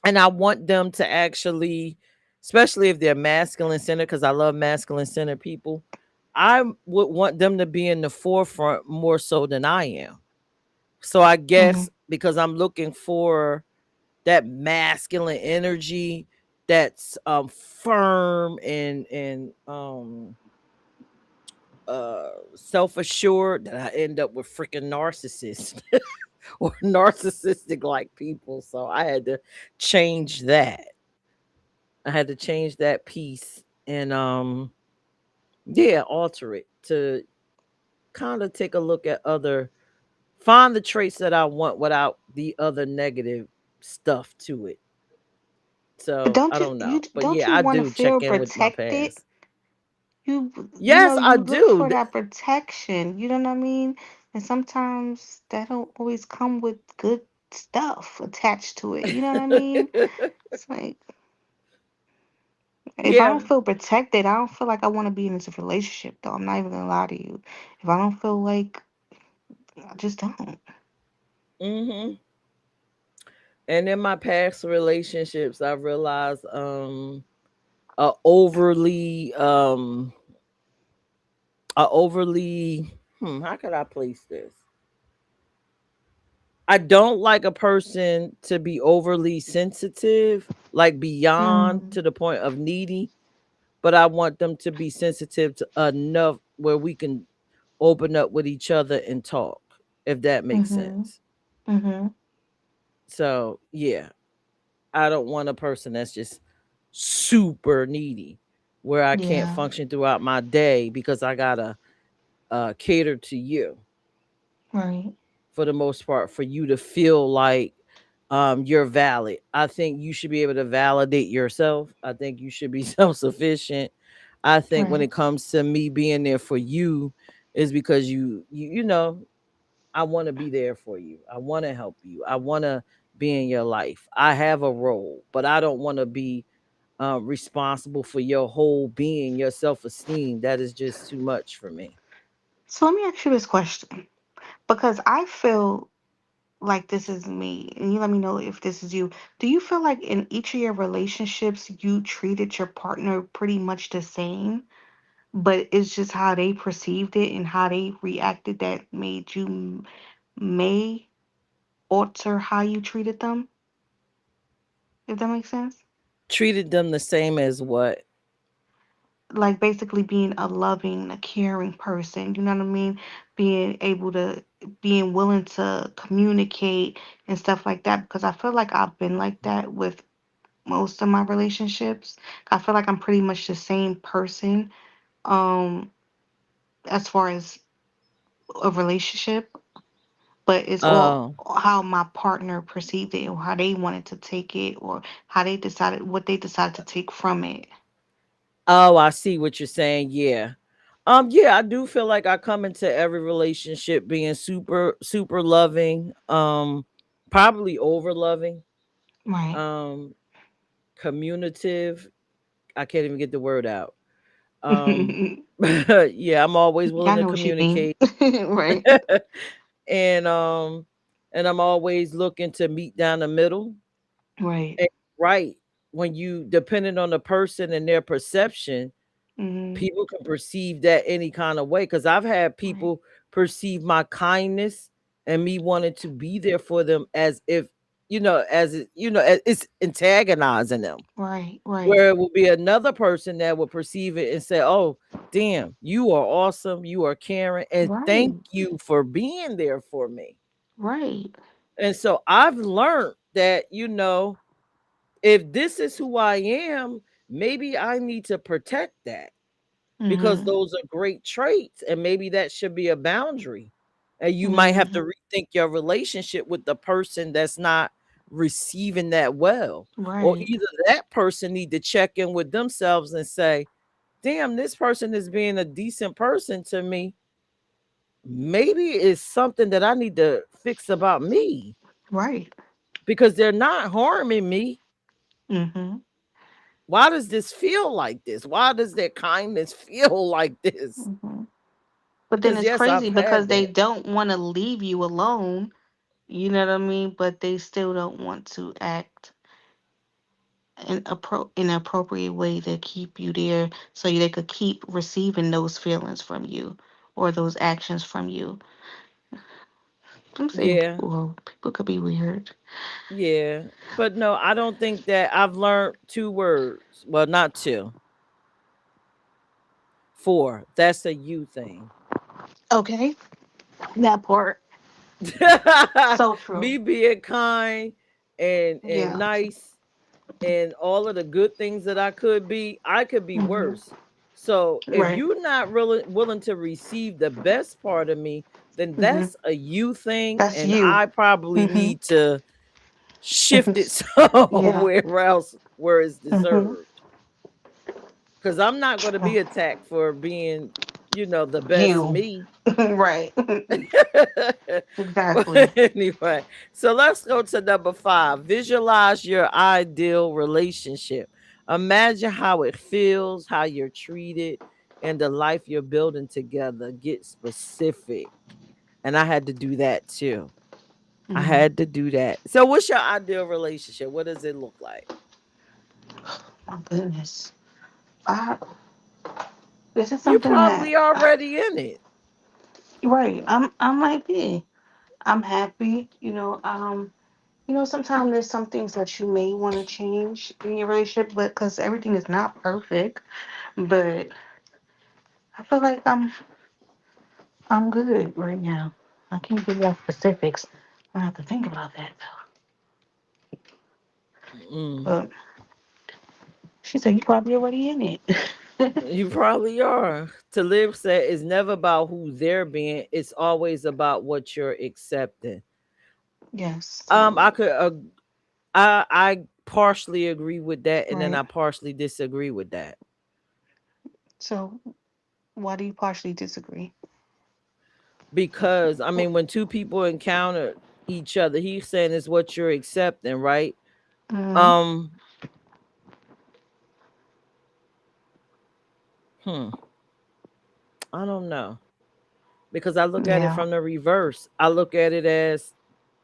I want them to actually, especially if they're masculine centered, because I love masculine centered people. I would want them to be in the forefront more so than I am. So I Mhm. guess because I'm looking for that masculine energy that's firm and self-assured, that I end up with freaking narcissists or narcissistic like people. So I had to change that. I had to change that piece and yeah, alter it to kind of take a look at other, find the traits that I want without the other negative stuff to it. But So I don't you don't you know. But don't yeah, you I want to do feel check in with my protected? past. You Yes, know I you look do. for that protection. You know what I mean? And sometimes that don't always come with good stuff attached to it. You know what I mean? It's like if I Yeah. don't feel protected, I don't feel like I want to be in this relationship. Though I'm not even gonna lie to you. If I don't feel like, I just don't. Hmm. And in my past relationships, I realized a overly a overly how could I place this? I don't like a person to be overly sensitive, like beyond Mm, to the point of needy, but I want them to be sensitive to enough where we can open up with each other and talk, if that makes mhm. sense. Mhm. So, yeah, I don't want a person that's just super needy where I can't Yeah. function throughout my day because I got to cater to you Right. for the most part for you to feel like you're valid. I think you should be able to validate yourself. I think you should be self-sufficient. I think when Right. it comes to me being there for you is because you know, I want to be there for you. I want to help you. I want to be in your life. I have a role, but I don't want to be responsible for your whole being, your self-esteem. That is just too much for me. So let me ask you this question because I feel like this is me, and you let me know if this is you. Do you feel like in each of your relationships you treated your partner pretty much the same, but it's just how they perceived it and how they reacted that made you may alter how you treated them? If that makes sense. Treated them the same as what? Like basically being a loving, a caring person, you know what I mean? Being able to, being willing to communicate and stuff like that. Because I feel like I've been like that with most of my relationships. I feel like I'm pretty much the same person, um, as far as a relationship, but it's all Oh, how my partner perceived it or how they wanted to take it or how they decided what they decided to take from it. oh, I see what you're saying. Yeah. Yeah, I do feel like I come into every relationship being super super loving, probably over loving, Right. um communicative. I can't even get the word out. I Yeah, I'm always willing to know what you mean. communicate. Right. and and I'm always looking to meet down the middle. Right. And right, when you depending on the person and their perception, Mhm. people can perceive that any kind of way. Because I've had Right. people perceive my kindness and me wanting to be there for them as if, it's antagonizing them. Right. Right. Where it will be another person that will perceive it and say, "Oh, damn, you are awesome, you are caring, and thank Right. you for being there for me." Right. And so I've learned that, if this is who I am, maybe I need to protect that because Mhm. those are great traits and maybe that should be a boundary. And you might have to Mhm. rethink your relationship with the person that's not receiving that well. Or Right. either that person need to check in with themselves and say, "Damn, this person is being a decent person to me. Maybe it's something that I need to fix about me Right. because they're not harming me. Mhm. Why does this feel like this? Why does their kindness feel like this?" Mhm. But then Because it's yes, crazy I've because had they that. don't want to leave you alone. You know what I mean? But they still don't want to act in an appropriate way to keep you there, so they could keep receiving those feelings from you or those actions from you. I'm saying Yeah, people could be weird. yeah. But no, I don't think that I've learned two words. Well, not two, four. That's a you thing. Okay, that part. So true. Me being kind and Yeah. nice and all of the good things that I could be Hmm. worse. So if Right. you're not really willing to receive the best part of me, then Hmm. that's a you thing, That's and you. I probably Hmm. need to shift it Yeah. somewhere else where it's Hmm. deserved. Because I'm not going to be attacked for being, the best You. me. Right. Exactly. But anyway, so let's go to number 5. Visualize your ideal relationship. Imagine how it feels, how you're treated, and the life you're building together. Get specific. And I had to do that too. I Hmm. had to do that. So, what's your ideal relationship? What does it look like? My goodness. I, this is You something that, probably already in it. right. I might be. I'm happy. Sometimes there's some things that you may want to change in your relationship, but because everything is not perfect, but I feel like I'm good right now. I can't give you specifics. I have to think about that Mm. though. But she said you probably already in it. You probably are. To live said it's never about who they're being, it's always about what you're accepting. Yes. I could I partially agree with that, and then Right. I partially disagree with that. So why do you partially disagree? Because I mean, when two people encounter each other, he's saying it's what you're accepting, right? Mm-hmm. Um, hmm, I don't know. Because I look at it Yeah. from the reverse. I look at it as,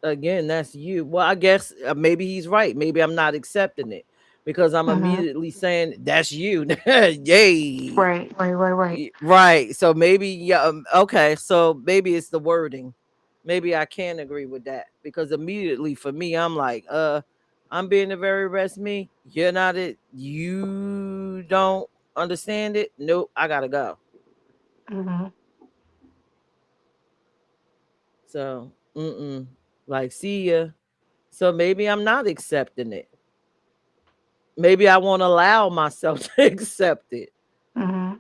again, that's you. Well, I guess maybe he's right. Maybe I'm not accepting it because I'm Mm-hmm. immediately saying that's you. Yay. Right. Right. Right. Right. Right. So maybe, yeah. Okay. So maybe it's the wording. Maybe I can agree with that because immediately for me, I'm like, I'm being the very best me. You're not it. You don't understand it. Nope. I gotta go. Mm-hmm. So, like, see ya. So maybe I'm not accepting it. Maybe I won't allow myself to accept it. Mm-hmm.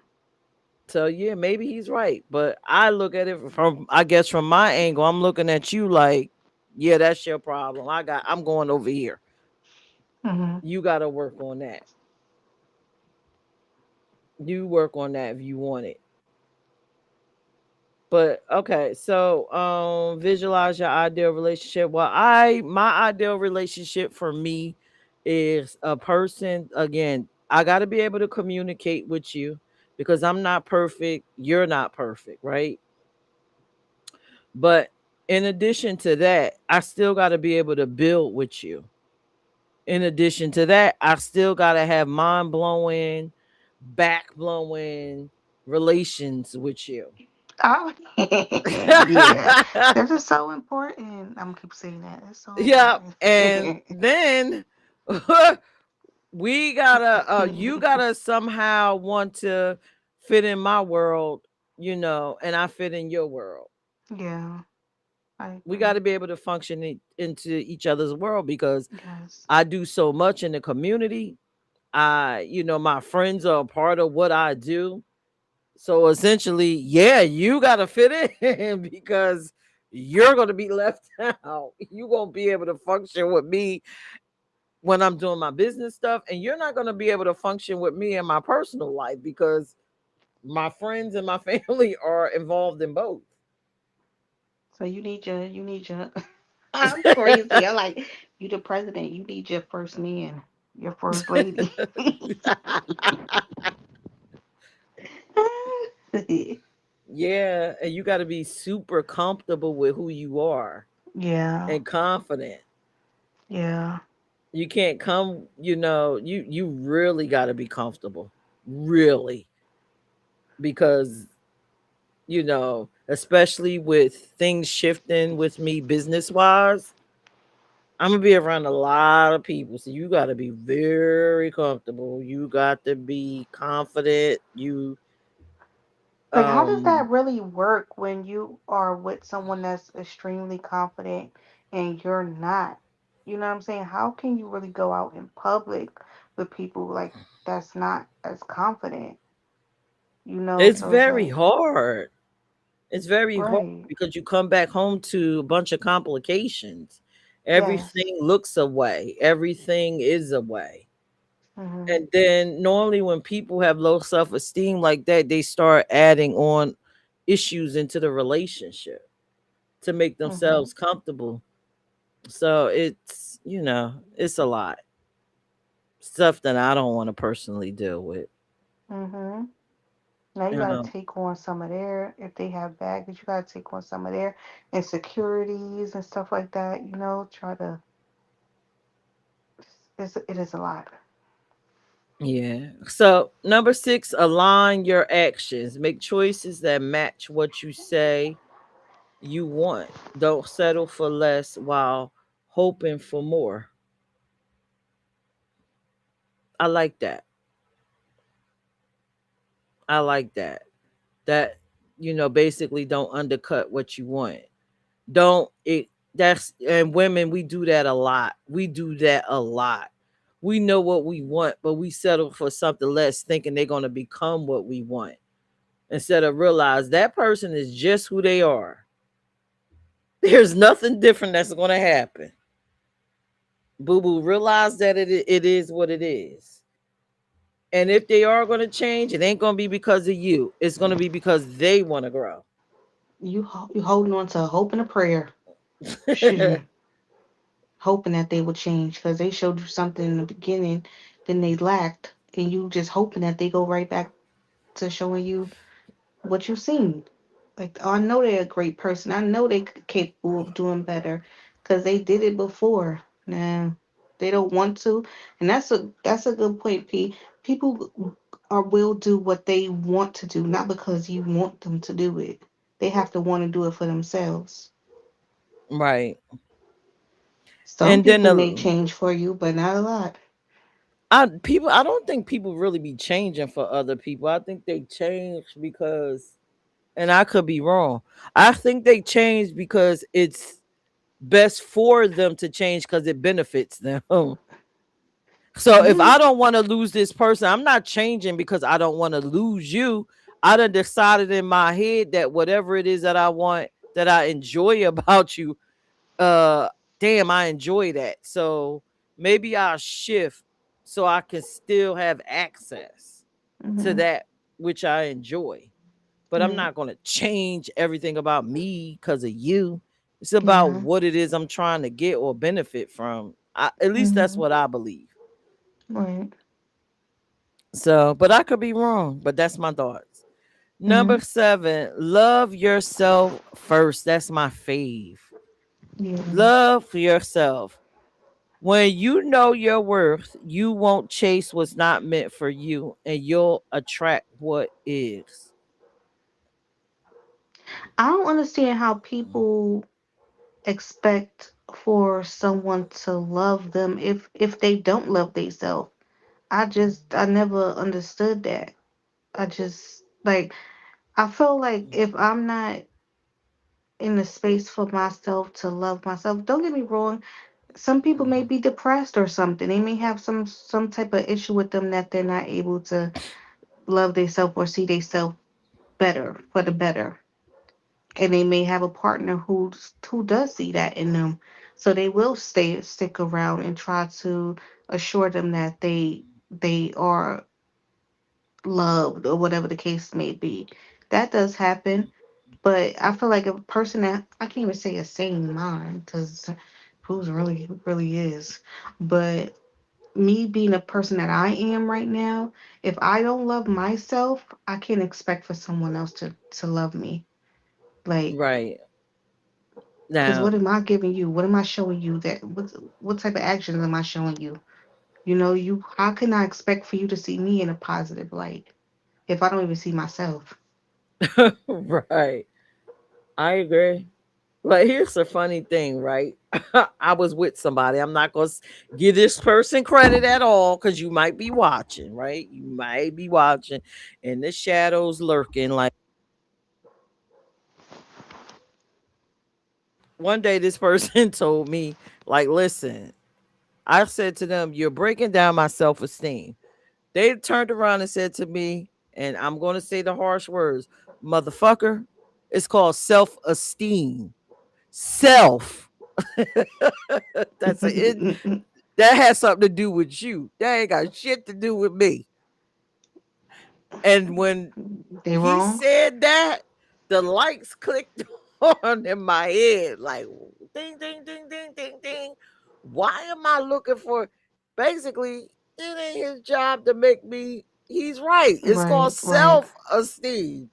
So yeah, maybe he's right. But I look at it from, I guess, from my angle. I'm looking at you like, yeah, that's your problem. I'm going over here. Mm-hmm. You got to work on that. You work on that if you want it. But okay, so visualize your ideal relationship. Well, my ideal relationship for me is a person, again, I got to be able to communicate with you because I'm not perfect, you're not perfect, right? But in addition to that, I still got to be able to build with you. In addition to that, I still got to have mind blowing, back blowing relations with you. Oh, yeah. This is so important. I'm gonna keep saying that. It's so Yeah, important. and then we gotta you gotta somehow want to fit in my world, and I fit in your world. Yeah, I We agree. got to be able to function into each other's world because Yes. I do so much in the community. My friends are a part of what I do. So essentially, yeah, you got to fit in because you're going to be left out. You won't be able to function with me when I'm doing my business stuff, and you're not going to be able to function with me in my personal life because my friends and my family are involved in both. So you need your I'm crazy. I like you the president. You need your first man, your first lady. Yeah, and you got to be super comfortable with who you are. Yeah. and confident. Yeah. You can't come, you really got to be comfortable. Really, because especially with things shifting with me business wise, I'm gonna be around a lot of people. So you got to be very comfortable. You got to be confident. You Like, how does um that really work when you are with someone that's extremely confident and you're not? You know what I'm saying? How can you really go out in public with people like that's not as confident? it's So it's very like, hard. It's very hard right. because you come back home to a bunch of complications. Yes. Everything looks away. Everything is away. Mhm. And then normally when people have low self-esteem like that, they start adding on issues into the relationship to make Mhm. themselves comfortable. So it's a lot. Stuff that I don't want to personally deal with. Mhm. Now you gotta Um, take on some of their, if they have baggage, you gotta take on some of their insecurities and stuff like that. Try to. It is a lot. yeah. So number 6, align your actions. Make choices that match what you say you want. Don't settle for less while hoping for more. I like that. I like that. That basically don't undercut what you want. Don't it that's and women, we do that a lot. We do that a lot. We know what we want, but we settle for something less thinking they're going to become what we want. Instead of realize that person is just who they are. There's nothing different that's going to happen. Boo boo, realize that it is what it is. And if they are going to change, it ain't going to be because of you. It's going to be because they want to grow. You holding on to a hope and a prayer. Shoot, hoping that they will change because they showed you something in the beginning, then they lacked, and you just hoping that they go right back to showing you what you've seen. Like, oh, I know they're a great person. I know they're capable of doing better because they did it before. Nah, they don't want to, and that's a good point, P. People are will do what they want to do, not because you want them to do it. They have to want to do it for themselves. Right. Some And then people may change for you, but not a lot. I don't think people really be changing for other people. I think they change because, and I could be wrong. I think they change because it's best for them to change because it benefits them. So if Yeah. I don't want to lose this person, I'm not changing because I don't want to lose you. I done decided in my head that whatever it is that I want, that I enjoy about you, uh damn, I enjoy that. So maybe I'll shift so I can still have access to Mm-hmm. that which I enjoy. But I'm Right. not going to change everything about me because of you. It's about Yeah. what it is I'm trying to get or benefit from. At least that's Mm-hmm. what I believe. Right. So, but I could be wrong, but that's my thoughts. Mm-hmm. Number 7, love yourself first. That's my fave. Yeah. Love yourself. When you know your worth, you won't chase what's not meant for you and you'll attract what is. I don't understand how people expect for someone to love them if they don't love themselves. I never understood that. I just like I feel like if I'm not in the space for myself to love myself, don't get me wrong, some people may be depressed or something. They may have some type of issue with them that they're not able to love themselves or see themselves better for the better. And they may have a partner who does see that in them. So they will stick around and try to assure them that they are loved or whatever the case may be. That does happen. But I feel like a person that I can't even say a sane mind because who's really is. But me being a person that I am right now, if I don't love myself, I can't expect for someone else to love me. Like, Right. Because Now, what am I giving you? What am I showing you? What type of actions am I showing you? You know, you how can I expect for you to see me in a positive light if I don't even see myself? right. I agree. But here's the funny thing, right? I was with somebody. I'm not going to give this person credit at all because you might be watching, right? You might be watching and the shadows lurking. Like one day, this person told me, like, listen, I said to them, you're breaking down my self esteem. They turned around and said to me, and I'm going to say the harsh words, motherfucker, it's called self esteem. Self. That's it. That has something to do with you. That ain't got shit to do with me. And when They he wrong? said that, the lights clicked on in my head like ding, ding, ding, ding, ding, ding. Why am I looking for? Basically, it ain't his job to make me. He's right. It's called Right, right, self esteem,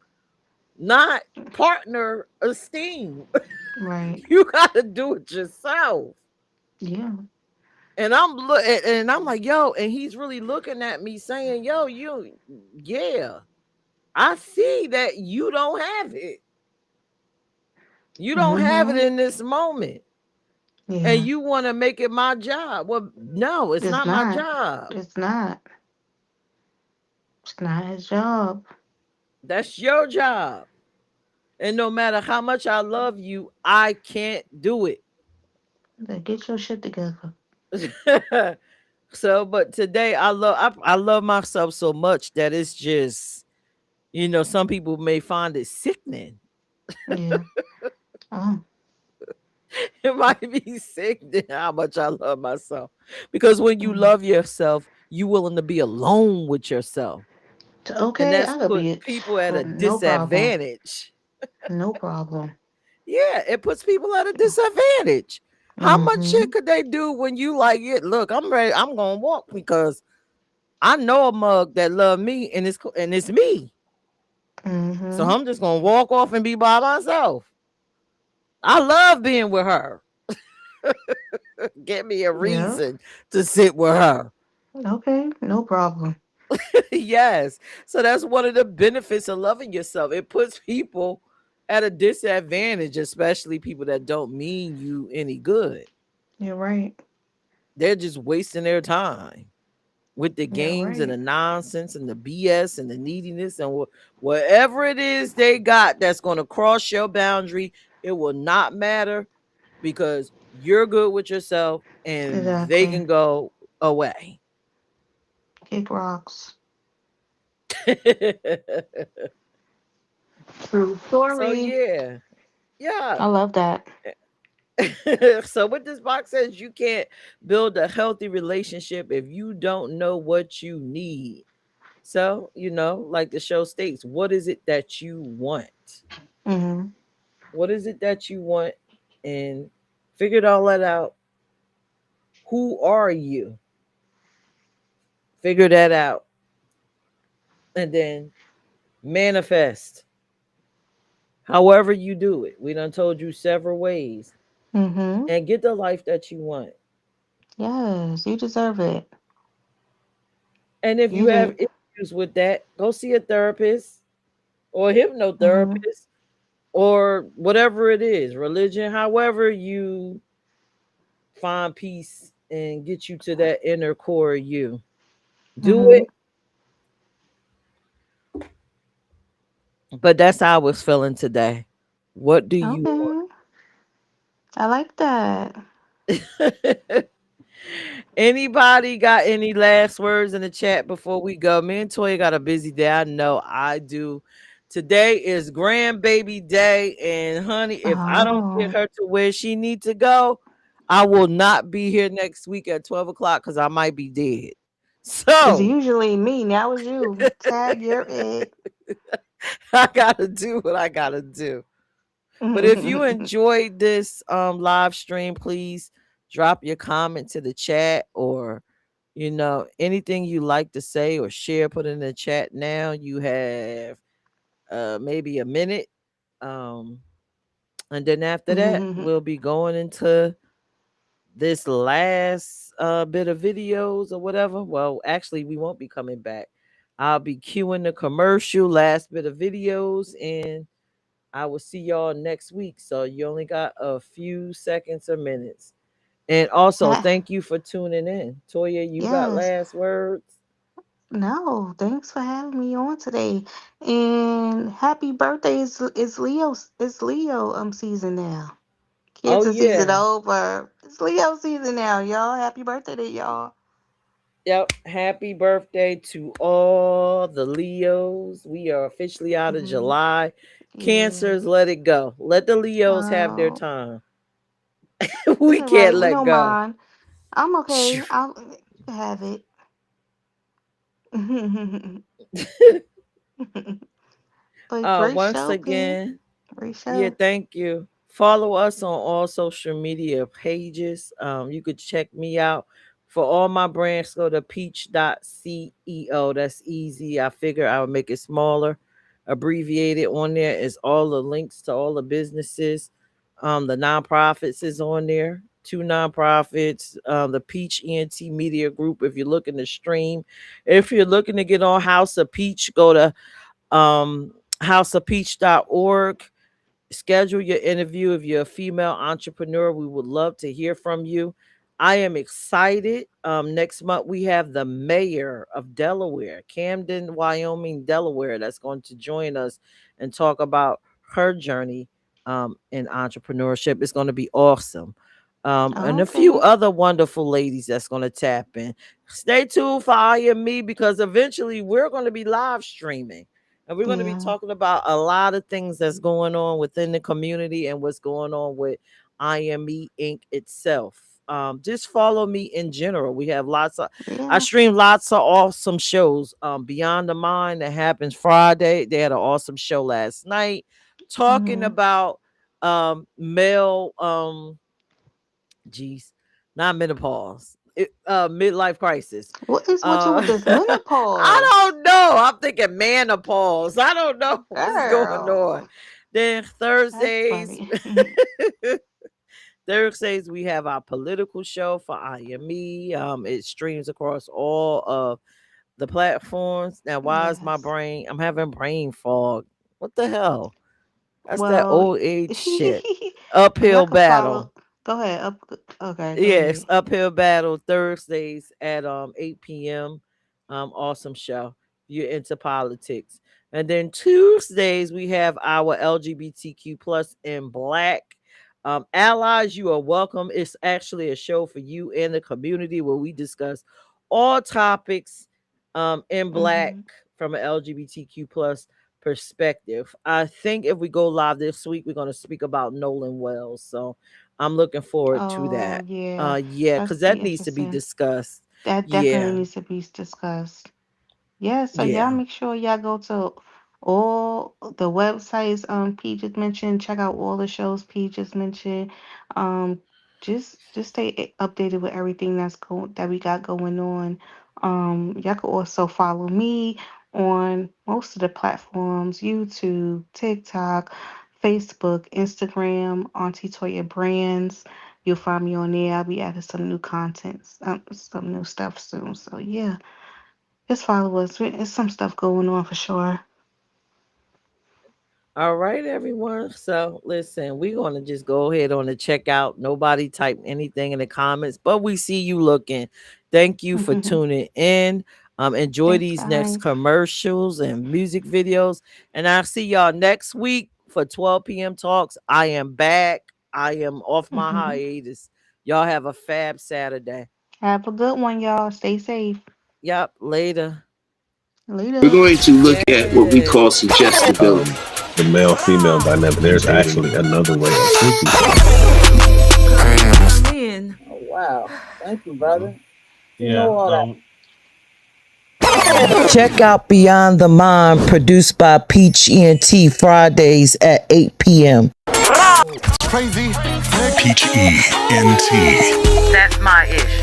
not partner esteem. right. You got to do it yourself. Yeah, And I'm like, yo, and he's really looking at me saying, yo, yeah, I see that you don't have it. You don't have it mm-hmm. in this moment. And Yeah. you want to make it my job. Well, no, it's It's not my not. job. It's not. It's not his job. That's your job. And no matter how much I love you, I can't do it. Like, get your shit together. So, but today I love myself so much that it's just, some people may find it sickening. Yeah. Oh. It might be sickening how much I love myself. Because when you Mm. love yourself, you willing to be alone with yourself. And Okay, that's I could put be it. people at a No problem. disadvantage. No problem. Yeah, it puts people at a disadvantage. How much shit Mm-hmm. could they do when you like it? Look, I'm ready. I'm gonna walk because I know a mug that love me and it's me. So Mm-hmm. I'm just gonna walk off and be by myself. I love being with her. Get me a Yeah. reason to sit with her. Okay, no problem. Yes. So that's one of the benefits of loving yourself. It puts people at a disadvantage, especially people that don't mean you any good. You're right. They're just wasting their time with the You're games and right. the nonsense and the BS and the neediness and whatever it is they got that's going to cross your boundary. It will not matter because you're good with yourself and they Exactly. can go away. Kick rocks. True So story. yeah. Yeah. I love that. So what this box says, you can't build a healthy relationship if you don't know what you need. So, like the show states, what is it that you want? Mm-hmm. What is it that you want? And figured all that out. Who are you? Figure that out. And then manifest. However you do it. We done told you several ways. Mm-hmm. And get the life that you want. Yes, you deserve it. And if you You have did. issues with that, go see a therapist or a Mm-hmm. hypnotherapist or whatever it is, religion, however you find peace and get you to that inner core of you. Do Mm-hmm. it. But that's how I was feeling today. What do you Okay. I like that. want? Anybody got any last words in the chat before we go? Me and Toya got a busy day. I know I do. Today is grandbaby day, and honey, if I don't get Oh. her to where she needs to go, I will not be here next week at 12 o'clock because I might be dead. It's So usually me. Now it's you. Tag, you're it. I gotta do what I gotta do. But if you enjoyed this live stream, please drop your comment to the chat or anything you like to say or share, put in the chat now. You have maybe a minute. Um And then after that, we'll be going into this last bit of videos or whatever. Well, actually, we won't be coming back. I'll be queuing the commercial, last bit of videos, and I will see y'all next week. So you only got a few seconds or minutes. And also, Ah, thank you for tuning in. Toya, you got yes. last words? No, thanks for having me on today. And happy birthday. It's Leo season now. Oh, Cancer season yeah. over. It's Leo season now, y'all. Happy birthday to y'all. Yep. Happy birthday to all the Leos. We are officially out of Hmm. July. Yeah. Cancers, let it go. Let the Leos have their Oh, time. it's We all can't right. We let don't go. mind. I'm okay. I'll have it. But great Once show, P. again, Great yeah, show. thank you. Follow us on all social media pages. You could check me out. For all my brands, go to peach.ceo. That's easy. I figure I would make it smaller. Abbreviated on there is all the links to all the businesses. The nonprofits is on there. Two nonprofits, the Peach ENT Media Group. If you're looking to stream, if you're looking to get on House of Peach, go to houseofpeach.org. Schedule your interview. If you're a female entrepreneur, we would love to hear from you. I am excited. Next month we have the mayor of Delaware, Camden, Wyoming, Delaware, that's going to join us and talk about her journey in entrepreneurship. It's going to be awesome. And a few Okay. other wonderful ladies that's going to tap in. Stay tuned for I Am Me, because eventually we're going to be live streaming. And we're going to be Yeah. talking about a lot of things that's going on within the community and what's going on with IME Inc. itself. Just follow me in general. We have I Yeah. stream lots of awesome shows. Beyond the Mind, that happens Friday. They had an awesome show last night talking Hmm. about male, geez, not menopause, midlife crisis. What is with you with uh this I menopause? don't know. I'm thinking menopause. I don't know what's going on. Girl. Then That's Thursdays, funny. Thursdays we have our political show for IME. It streams across all of the platforms. Now, why is my Yes. brain? I'm having brain fog. What the hell? That's that Well, old age shit. well, y'all Uphill can follow. battle. Go ahead. Okay, go Yes, ahead. uphill battle Thursdays at 8 p.m. Awesome show. You're into politics. And then Tuesdays we have our LGBTQ plus in black. Allies, you are welcome. It's actually a show for you and the community where we discuss all topics in black Hmm. from an LGBTQ plus perspective. I think if we go live this week, we're going to speak about Nolan Wells. So I'm looking forward to Oh that. yeah, Yeah, that's because be that needs to be interesting. discussed. That definitely Yeah, needs to be discussed. Yeah, so y'all yeah. make sure y'all go to all the websites P just mentioned. Check out all the shows P just mentioned. Um, just stay updated with everything that we got going on. Y'all can also follow me on most of the platforms: YouTube, TikTok, Facebook, Instagram, Auntie Toya Brands. You'll find me on there. I'll be adding some new content, some new stuff soon. So yeah. Just follow us. There's some stuff going on for sure. All right, everyone. So listen, we're gonna just go ahead on the checkout. Nobody type anything in the comments, but we see you looking. Thank you for tuning in. Enjoy Thanks, these next guys. commercials and music videos. And I'll see y'all next week for 12 p.m. talks. I am back. I am off my hiatus. Y'all have a fab Saturday. Have a good one, y'all. Stay safe. Yep, later. We're Later. going to look at what we call Yes. suggestibility. The male female dynamic. There's actually another way of thinking. In. Oh, wow. Thank you, brother. You know Yeah. all that. Check out Beyond the Mind, produced by Peach ENT, Fridays at 8 p.m. Crazy. Peach ENT. That's my ish.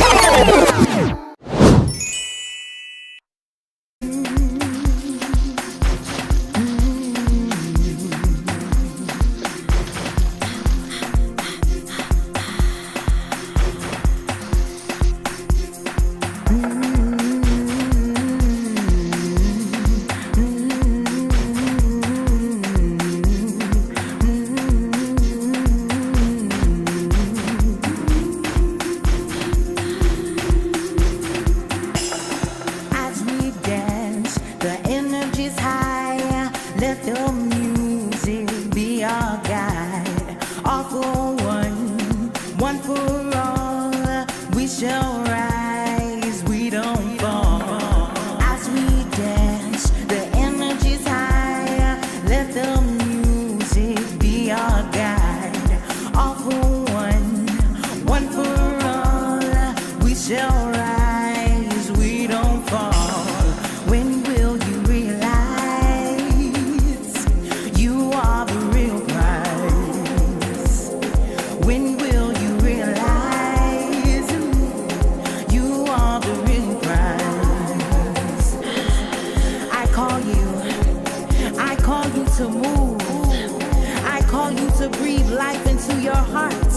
life into your heart.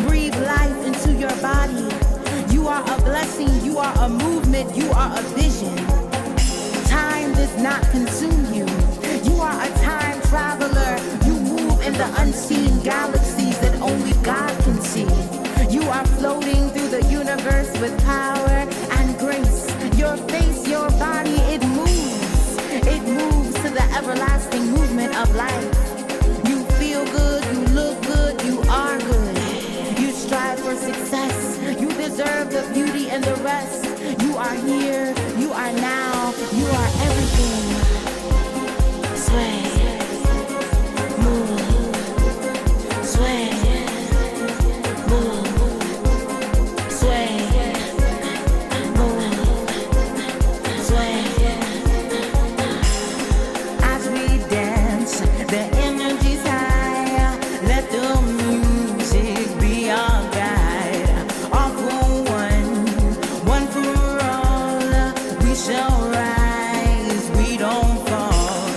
Breathe life into your body. You are a blessing, you are a movement, you are a vision. Time does not consume you. You are a time traveler. You move in the unseen galaxies that only God can see. You are floating through the universe with power and grace. Your face, your body, it moves. It moves to the everlasting movement of life. You feel good, you look good, you are good. You strive for success. You deserve the beauty and the rest. You are here, you are now, you are everything. Sway, move, sway, move, sway, move, sway. As we dance, the energy's high. Let the music be our guide. All for one for all. We shall rise, we don't fall.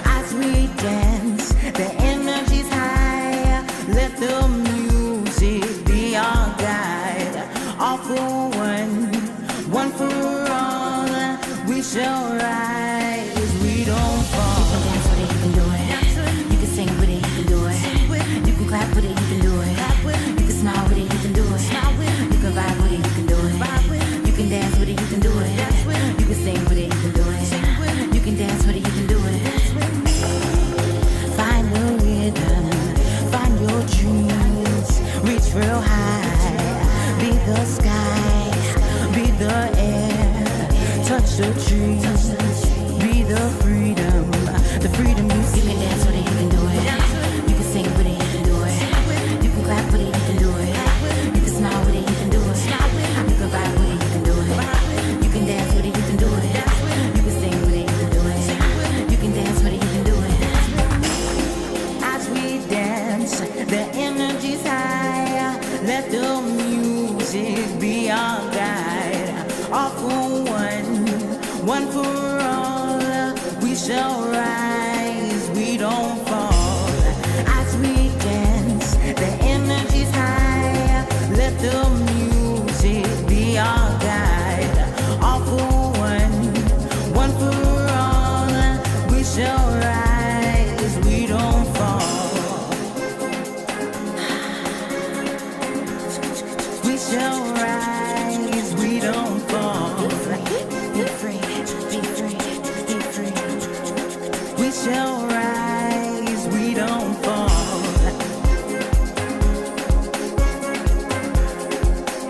As we dance, the energy's high. Let the music be our guide. All for one for all. We shall rise, we don't fall. You can dance with it, you can do it. You can sing with it, you can do it. You can clap with it, you can do it. You can smile with it, you can do it. You can vibe with it, you can do it. You can dance with it, you can do it. You can sing with it, you can do it. You can dance with it, you can do it. Find the rhythm, find your dreams. Reach real high, be the sky, be the air. Touch the trees, be the freedom you see. You can dance with it, you can do it. You can sing with it, you can do it. You can clap with it, you can do it. You can smile with it, you can do it. You can vibe with it, you can do it. You can dance with it, you can do it. You can sing with it, you can do it. You can dance with it, you can do it. As we dance, the energy's high. Let the music be our guide. All for one for all. We shall rise, we don't fall. As we dance, the energy's high. Let the music be our guide. All for one for all. We shall rise, we don't fall. We shall rise, we don't fall. Be free, be free, be free. We shall rise, we don't fall.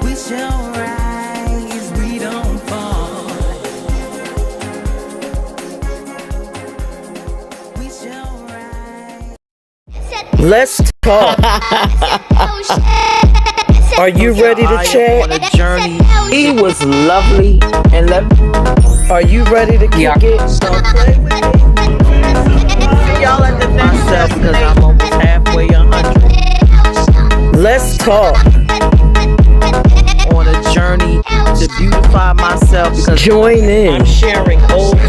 We shall rise, we don't fall. We shall rise. Let's talk. Are you ready to On chat? a journey. He was lovely and are you ready to kick it? Y'all at the myself because I'm almost halfway 100. Let's talk. On a journey to beautify myself because Join in. I'm sharing old